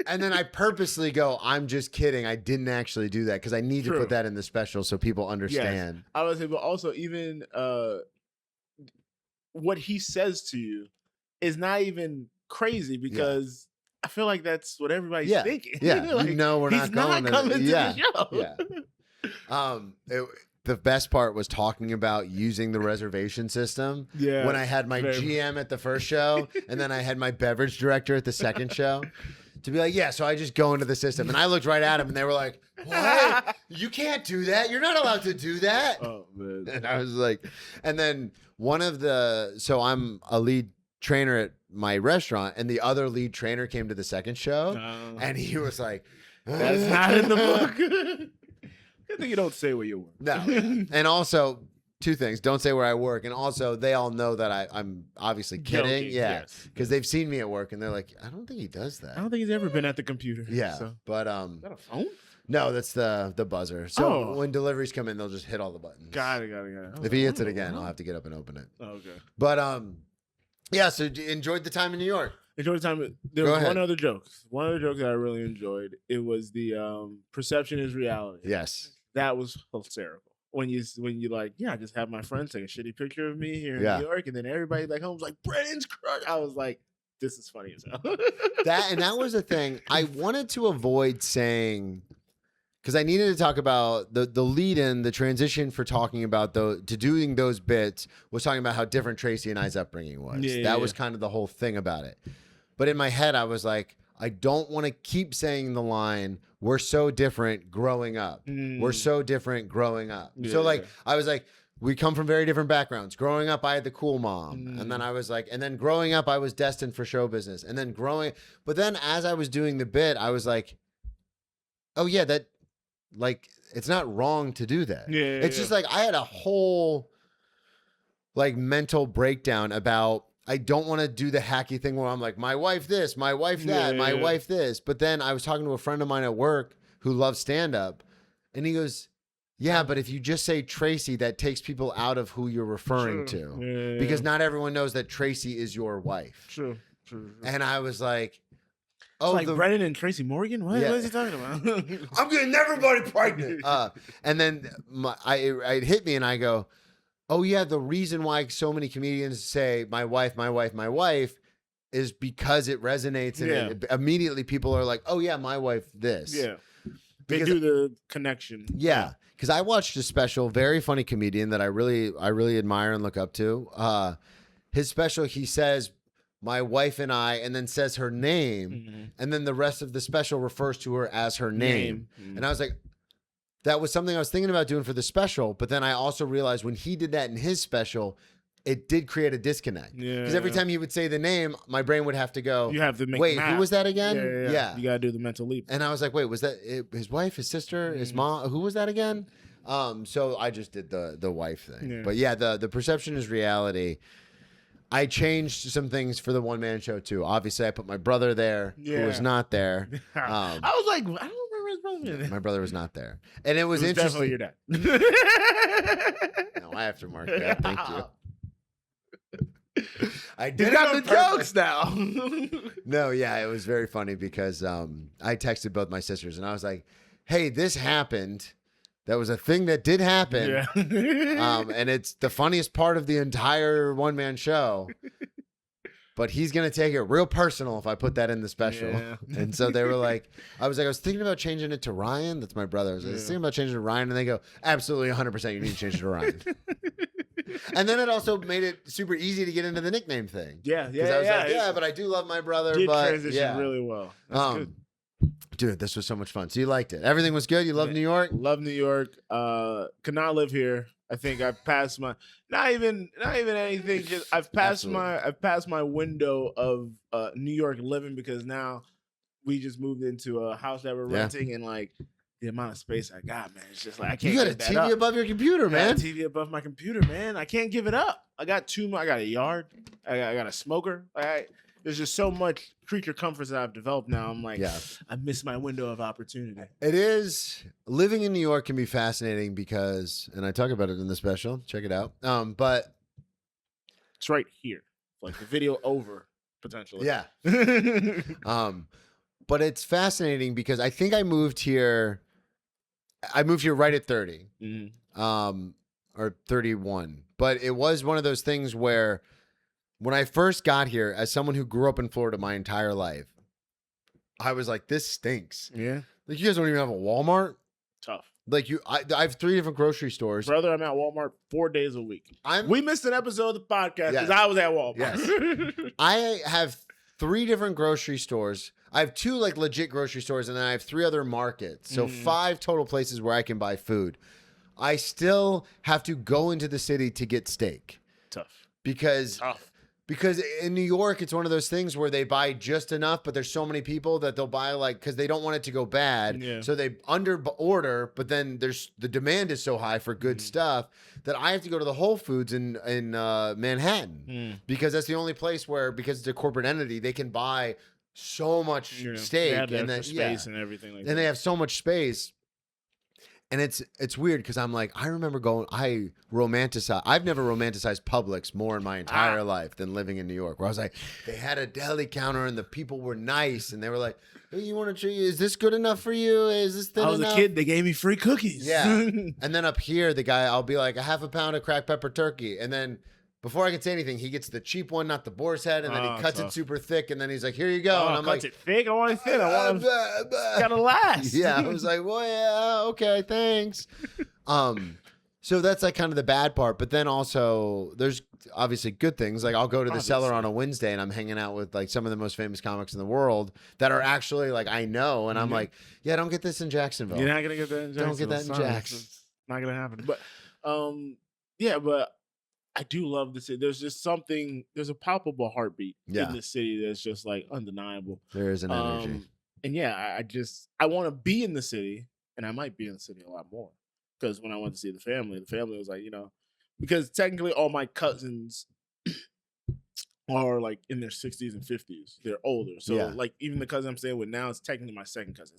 And then I purposely go, I'm just kidding. I didn't actually do that because I need to put that in the special so people understand. Yes. I was say, but also even what he says to you is not even crazy because I feel like that's what everybody's Yeah. thinking. Yeah. Like, You know we're not he's going not coming to yeah. the show. Yeah. The best part was talking about using the reservation system. Yeah, When I had my GM at the first show and then I had my beverage director at the second show. To be like, yeah, so I just go into the system. And I looked right at him and they were like, what? You can't do that. You're not allowed to do that. Oh, man. And I was like, and then so I'm a lead trainer at my restaurant and the other lead trainer came to the second show and he was like, that's not in the book. Good thing you don't say where you work. No. And also, two things. Don't say where I work. And also, they all know that I'm obviously kidding. Joking, Yeah. yes. Because they've seen me at work and they're like, I don't think he does that. I don't think he's ever been at the computer. Yeah. So. But Is that a phone? no, that's the buzzer. So when deliveries come in, they'll just hit all the buttons. Got it. If he hits it again, I'll have to get up and open it. Oh, okay. But yeah, so enjoyed the time in New York. Enjoyed the time. There was one other joke. One other joke that I really enjoyed. It was the perception is reality. Yes. That was hysterical. When you like, yeah, I just have my friends take a shitty picture of me here in New York, and then everybody back home was like, Brennan's crush. I was like, this is funny as hell. that was the thing. I wanted to avoid saying, because I needed to talk about the lead in, the transition for talking about to doing those bits was talking about how different Tracy and I's upbringing was. That was kind of the whole thing about it. But in my head, I was like, I don't want to keep saying the line, we're so different growing up. We're so different growing up. Yeah. So like, I was like, we come from very different backgrounds. Growing up, I had the cool mom. And then I was like, and then growing up, I was destined for show business. And then but then as I was doing the bit, I was like, oh yeah, that, like, it's not wrong to do that. It's just like, I had a whole like mental breakdown about, I don't want to do the hacky thing where I'm like, my wife this, my wife that, my wife this. But then I was talking to a friend of mine at work who loves stand-up, and he goes, yeah, but if you just say Tracy, that takes people out of who you're referring to. Because not everyone knows that Tracy is your wife. True. And I was like, oh, it's like Brennan and Tracy Morgan? What is he talking about? I'm getting everybody pregnant. And then it hit me and I go, oh yeah, the reason why so many comedians say my wife is because it resonates and immediately people are like, oh yeah, my wife this. Yeah. They do the connection. Yeah. Because I watched a special, very funny comedian that I really admire and look up to. His special, he says, my wife and I, and then says her name, and then the rest of the special refers to her as her name. And I was like, that was something I was thinking about doing for the special, but then I also realized when he did that in his special, it did create a disconnect. Because every time he would say the name, my brain would have to go, you have to make wait, math. Who was that again? Yeah. You got to do the mental leap. And I was like, wait, was that his wife, his sister, his mom? Who was that again? So I just did the wife thing. Yeah. But yeah, the perception is reality. I changed some things for the one-man show too. Obviously, I put my brother there, who was not there. I was like, I don't remember his brother. My brother was not there, and it was interesting. Definitely your dad. No, I have to mark that. Thank you. I did got the jokes now. No, yeah, it was very funny because I texted both my sisters and I was like, "Hey, this happened. That was a thing that did happen. Yeah. And it's the funniest part of the entire one-man show. But he's going to take it real personal if I put that in the special." Yeah. And so they were like, I was thinking about changing it to Ryan. That's my brother. I was thinking about changing it to Ryan. And they go, absolutely 100% you need to change it to Ryan. And then it also made it super easy to get into the nickname thing. Yeah. Because I was like, yeah, but I do love my brother. Did but transition really well. That's good. Dude, this was so much fun. So you liked it. Everything was good. You love New York? Love New York. Could not live here. I think I've passed my not even anything. Just I've passed my window of New York living because now we just moved into a house that we're renting and like the amount of space I got, man. It's just like I can't. You got a TV above your computer, man. I got a TV above my computer, man. I can't give it up. I got a yard. I got a smoker. There's just so much creature comforts that I've developed now. I'm like, I miss my window of opportunity. It is. Living in New York can be fascinating because, and I talk about it in the special, check it out. But it's right here. Like the video over, potentially. Yeah. But it's fascinating because I think I moved here right at 30. Or 31. But it was one of those things where when I first got here, as someone who grew up in Florida my entire life, I was like, this stinks. Yeah. Like, you guys don't even have a Walmart? Tough. Like, I have 3 different grocery stores. Brother, I'm at Walmart 4 days a week. We missed an episode of the podcast because I was at Walmart. Yes. I have 3 different grocery stores. I have 2 like legit grocery stores, and then I have 3 other markets. So 5 total places where I can buy food. I still have to go into the city to get steak. Tough. Because in New York, it's one of those things where they buy just enough, but there's so many people that they'll buy because they don't want it to go bad. Yeah. So they under order, but then the demand is so high for good stuff that I have to go to the Whole Foods in Manhattan because that's the only place where, because it's a corporate entity, they can buy so much steak and then space and everything like that. And they have so much space. And it's weird because I'm like, I remember I've never romanticized Publix more in my entire life than living in New York, where I was like, they had a deli counter and the people were nice and they were like, hey, you want to try? Is this good enough for you? Is this thin enough? I was a kid, they gave me free cookies. Yeah. And then up here, the guy, I'll be like, a half a pound of cracked pepper turkey. And then before I can say anything, he gets the cheap one, not the boar's head, and then he cuts it super thick, and then he's like, here you go. And I'm like, it thick? I want it thin. I want it gotta last. Yeah, I was like, well, yeah, okay, thanks. So that's like kind of the bad part. But then also there's obviously good things. Like I'll go to the cellar on a Wednesday and I'm hanging out with like some of the most famous comics in the world that are actually like, I know. And I'm like, yeah, don't get this in Jacksonville. You're not going to get that in Jacksonville. Don't get that in Jackson. It's not going to happen. But yeah, but I do love the city. There's just something, there's a palpable heartbeat in the city that's just like undeniable. There is an energy. And yeah, I want to be in the city, and I might be in the city a lot more. Because when I went to see the family was like, because technically all my cousins are like in their 60s and 50s. They're older. So like even the cousin I'm staying with now is technically my second cousin.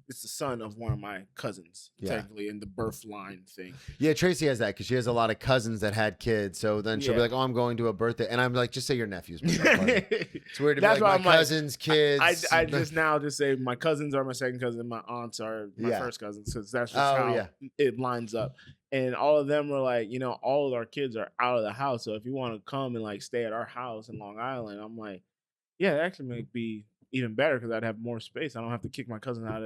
It's the son of one of my cousins, technically, in the birth line thing. Yeah, Tracy has that because she has a lot of cousins that had kids. So then she'll be like, oh, I'm going to a birthday. And I'm like, just say your nephew's birthday party. It's weird to be like, my cousins, kids. I just say my cousins are my second cousin. My aunts are my first cousins. Because that's just how it lines up. And all of them were like, all of our kids are out of the house. So if you want to come and like stay at our house in Long Island, I'm like, yeah, it actually might be even better because I'd have more space. I don't have to kick my cousin out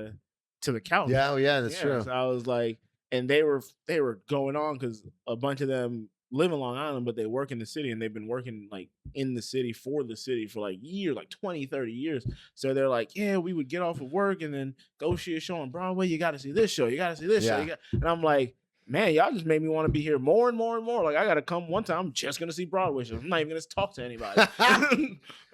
to the couch. Yeah, that's true. So I was like, and they were going on because a bunch of them live in Long Island, but they work in the city, and they've been working like in the city for like years, like 20, 30 years. So they're like, yeah, we would get off of work and then go see a show on Broadway. You got to see this show. You got to see this show. And I'm like, man, y'all just made me want to be here more and more and more. Like, I got to come one time. I'm just going to see Broadway shows. I'm not even going to talk to anybody.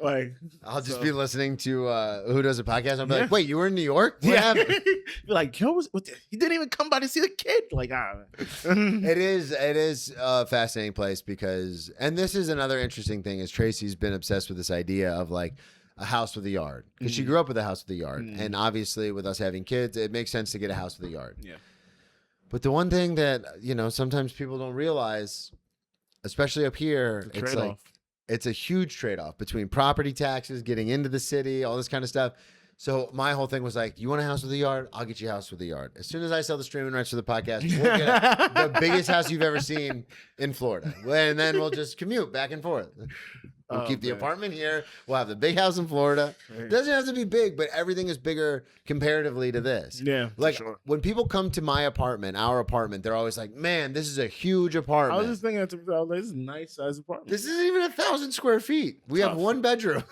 Like, I'll just be listening to Who Does a Podcast. I'll be like, wait, you were in New York? What happened? Be like, yo, he didn't even come by to see the kid. Like, It is a fascinating place because, and this is another interesting thing, is Tracy's been obsessed with this idea of like a house with a yard. Because she grew up with a house with a yard. And obviously with us having kids, it makes sense to get a house with a yard. Yeah. But the one thing that, sometimes people don't realize, especially up here, it's like, it's a huge trade-off between property taxes, getting into the city, all this kind of stuff. So my whole thing was like, you want a house with a yard? I'll get you a house with a yard. As soon as I sell the streaming rights for the podcast, we'll get the biggest house you've ever seen in Florida. And then we'll just commute back and forth. We'll keep the apartment here. We'll have the big house in Florida. It doesn't have to be big, but everything is bigger comparatively to this. Yeah, like when people come to my apartment, our apartment, they're always like, man, this is a huge apartment. I was just thinking, this is a nice size apartment. This isn't even 1,000 square feet. We have one bedroom.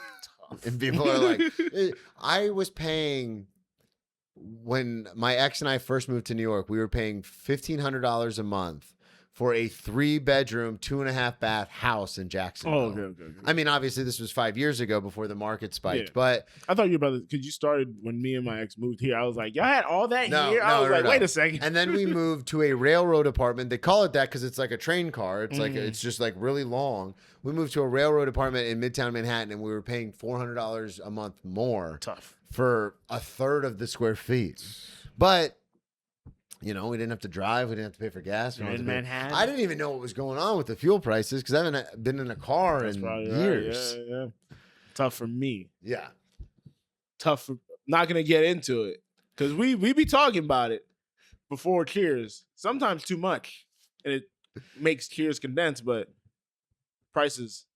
And people are like, I was paying, when my ex and I first moved to New York, we were paying $1,500 a month for a 3-bedroom, 2.5-bath house in Jacksonville. Oh, okay. I mean, obviously, this was 5 years ago before the market spiked, but I thought you were about to, because you started when me and my ex moved here. I was like, y'all had all that here? I was like, wait a second. And then we moved to a railroad apartment. They call it that because it's like a train car. It's like, it's just like really long. We moved to a railroad apartment in Midtown Manhattan, and we were paying $400 a month more for a third of the square feet. But we didn't have to drive. We didn't have to pay for gas. In Manhattan. I didn't even know what was going on with the fuel prices because I haven't been in a car in years. Right. Yeah. Tough for me. Yeah. Not gonna get into it because we be talking about it before Cheers. Sometimes too much, and it makes Cheers condense. But prices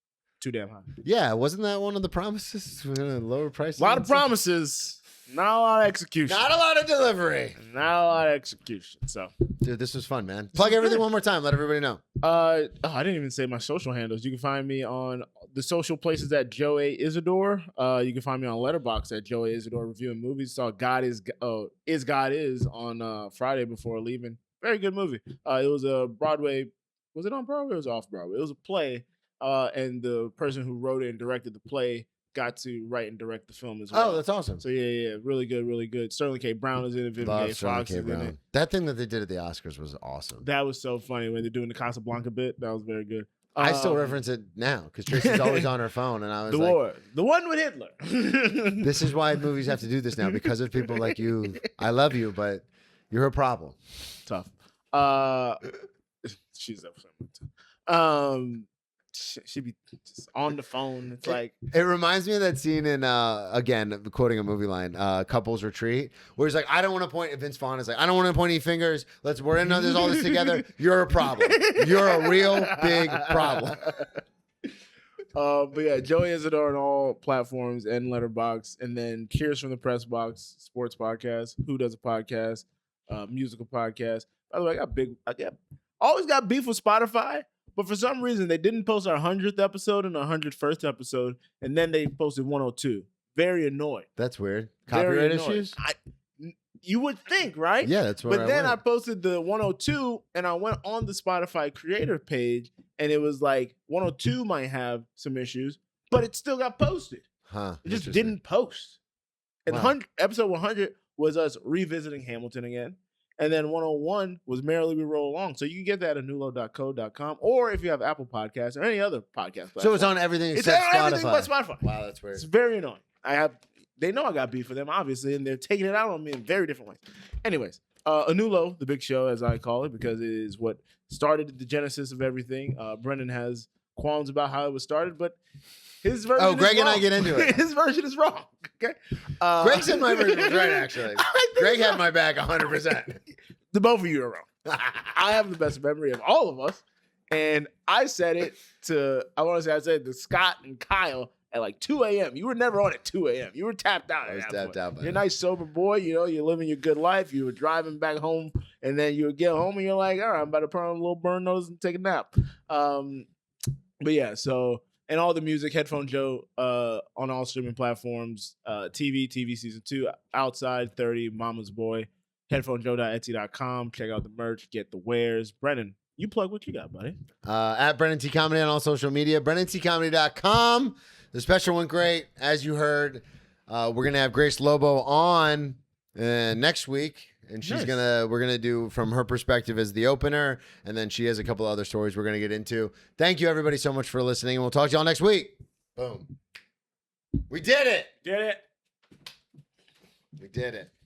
too damn high. Yeah, wasn't that one of the promises? Lower prices. A lot of promises. Not a lot of execution. Not a lot of delivery. Not a lot of execution. So, Dude, this was fun, man. Plug everything one more time. Let everybody know. I didn't even say my social handles. You can find me on the social places at Joe Isidore. You can find me on Letterboxd at Joe Isidore reviewing movies. Saw God Is God Is on Friday before leaving. Very good movie. It was a Broadway. Was it on Broadway or was it off Broadway? It was a play, and the person who wrote it and directed the play got to write and direct the film as well. Oh, that's awesome. So yeah, really good, really good. Sterling K. Brown is in it. Vivica A. Fox is in it. That thing that they did at the Oscars was awesome. That was so funny when they're doing the Casablanca bit. That was very good. I still reference it now because Tracy's always on her phone, and I was the one with Hitler. This is why movies have to do this now because of people like you. I love you, but you're a problem. Tough. She's she be just on the phone. It's like it reminds me of that scene in again quoting a movie line, Couples Retreat, where he's like, I don't want to point. Vince Vaughn is like, I don't want to point any fingers. We're in this all this together. You're a problem. You're a real big problem. But yeah, Joe Isidore on all platforms and Letterboxd, and then Cheers from the Press Box, sports podcast, Who Does a Podcast, musical podcast. By the way, I always got beef with Spotify. But for some reason, they didn't post our 100th episode and our 101st episode, and then they posted 102. Very annoyed. That's weird. Copyright issues? You would think, right? Yeah, that's what. But then I posted the 102, and I went on the Spotify creator page, and it was like 102 might have some issues, but it still got posted. Huh? It just didn't post. And Wow. Episode 100 was us revisiting Hamilton again. And then 101 was Merrily We Roll Along. So you can get that at nulo.co.com, or if you have Apple Podcasts or any other podcast platform. So it's on everything except Spotify. Everything but Spotify. Wow, that's weird. It's very annoying. They know I got beef for them, obviously, and they're taking it out on me in very different ways. Anyways, Anulo, the big show, as I call it, because it is what started the genesis of everything. Brendan has qualms about how it was started, but his version is Greg wrong. and I get into it. His version is wrong. Okay. Greg said my version was right, actually. Greg had my back 100%. The both of you are wrong. I have the best memory of all of us. And I said it to Scott and Kyle at like 2 a.m. You were never on at 2 a.m. You were tapped out. I was tapped out. You're a nice sober boy. You know, you're living your good life. You were driving back home, and then you would get home and you're like, all right, I'm about to put on a little burn nose and take a nap. But yeah, so... And all the music, Headphone Joe, on all streaming platforms, TV Season 2, Outside 30, Mama's Boy, headphonejoe.etsy.com. Check out the merch, get the wares. Brennan, you plug what you got, buddy. At Brennan T Comedy on all social media, BrennanTComedy.com. The special went great, as you heard. We're gonna have Grace Lobo on next week. And she's Nice. we're gonna do from her perspective as the opener, and then she has a couple other stories we're gonna get into. Thank you everybody so much for listening, and we'll talk to y'all next week. Boom. We did it. Did it. We did it.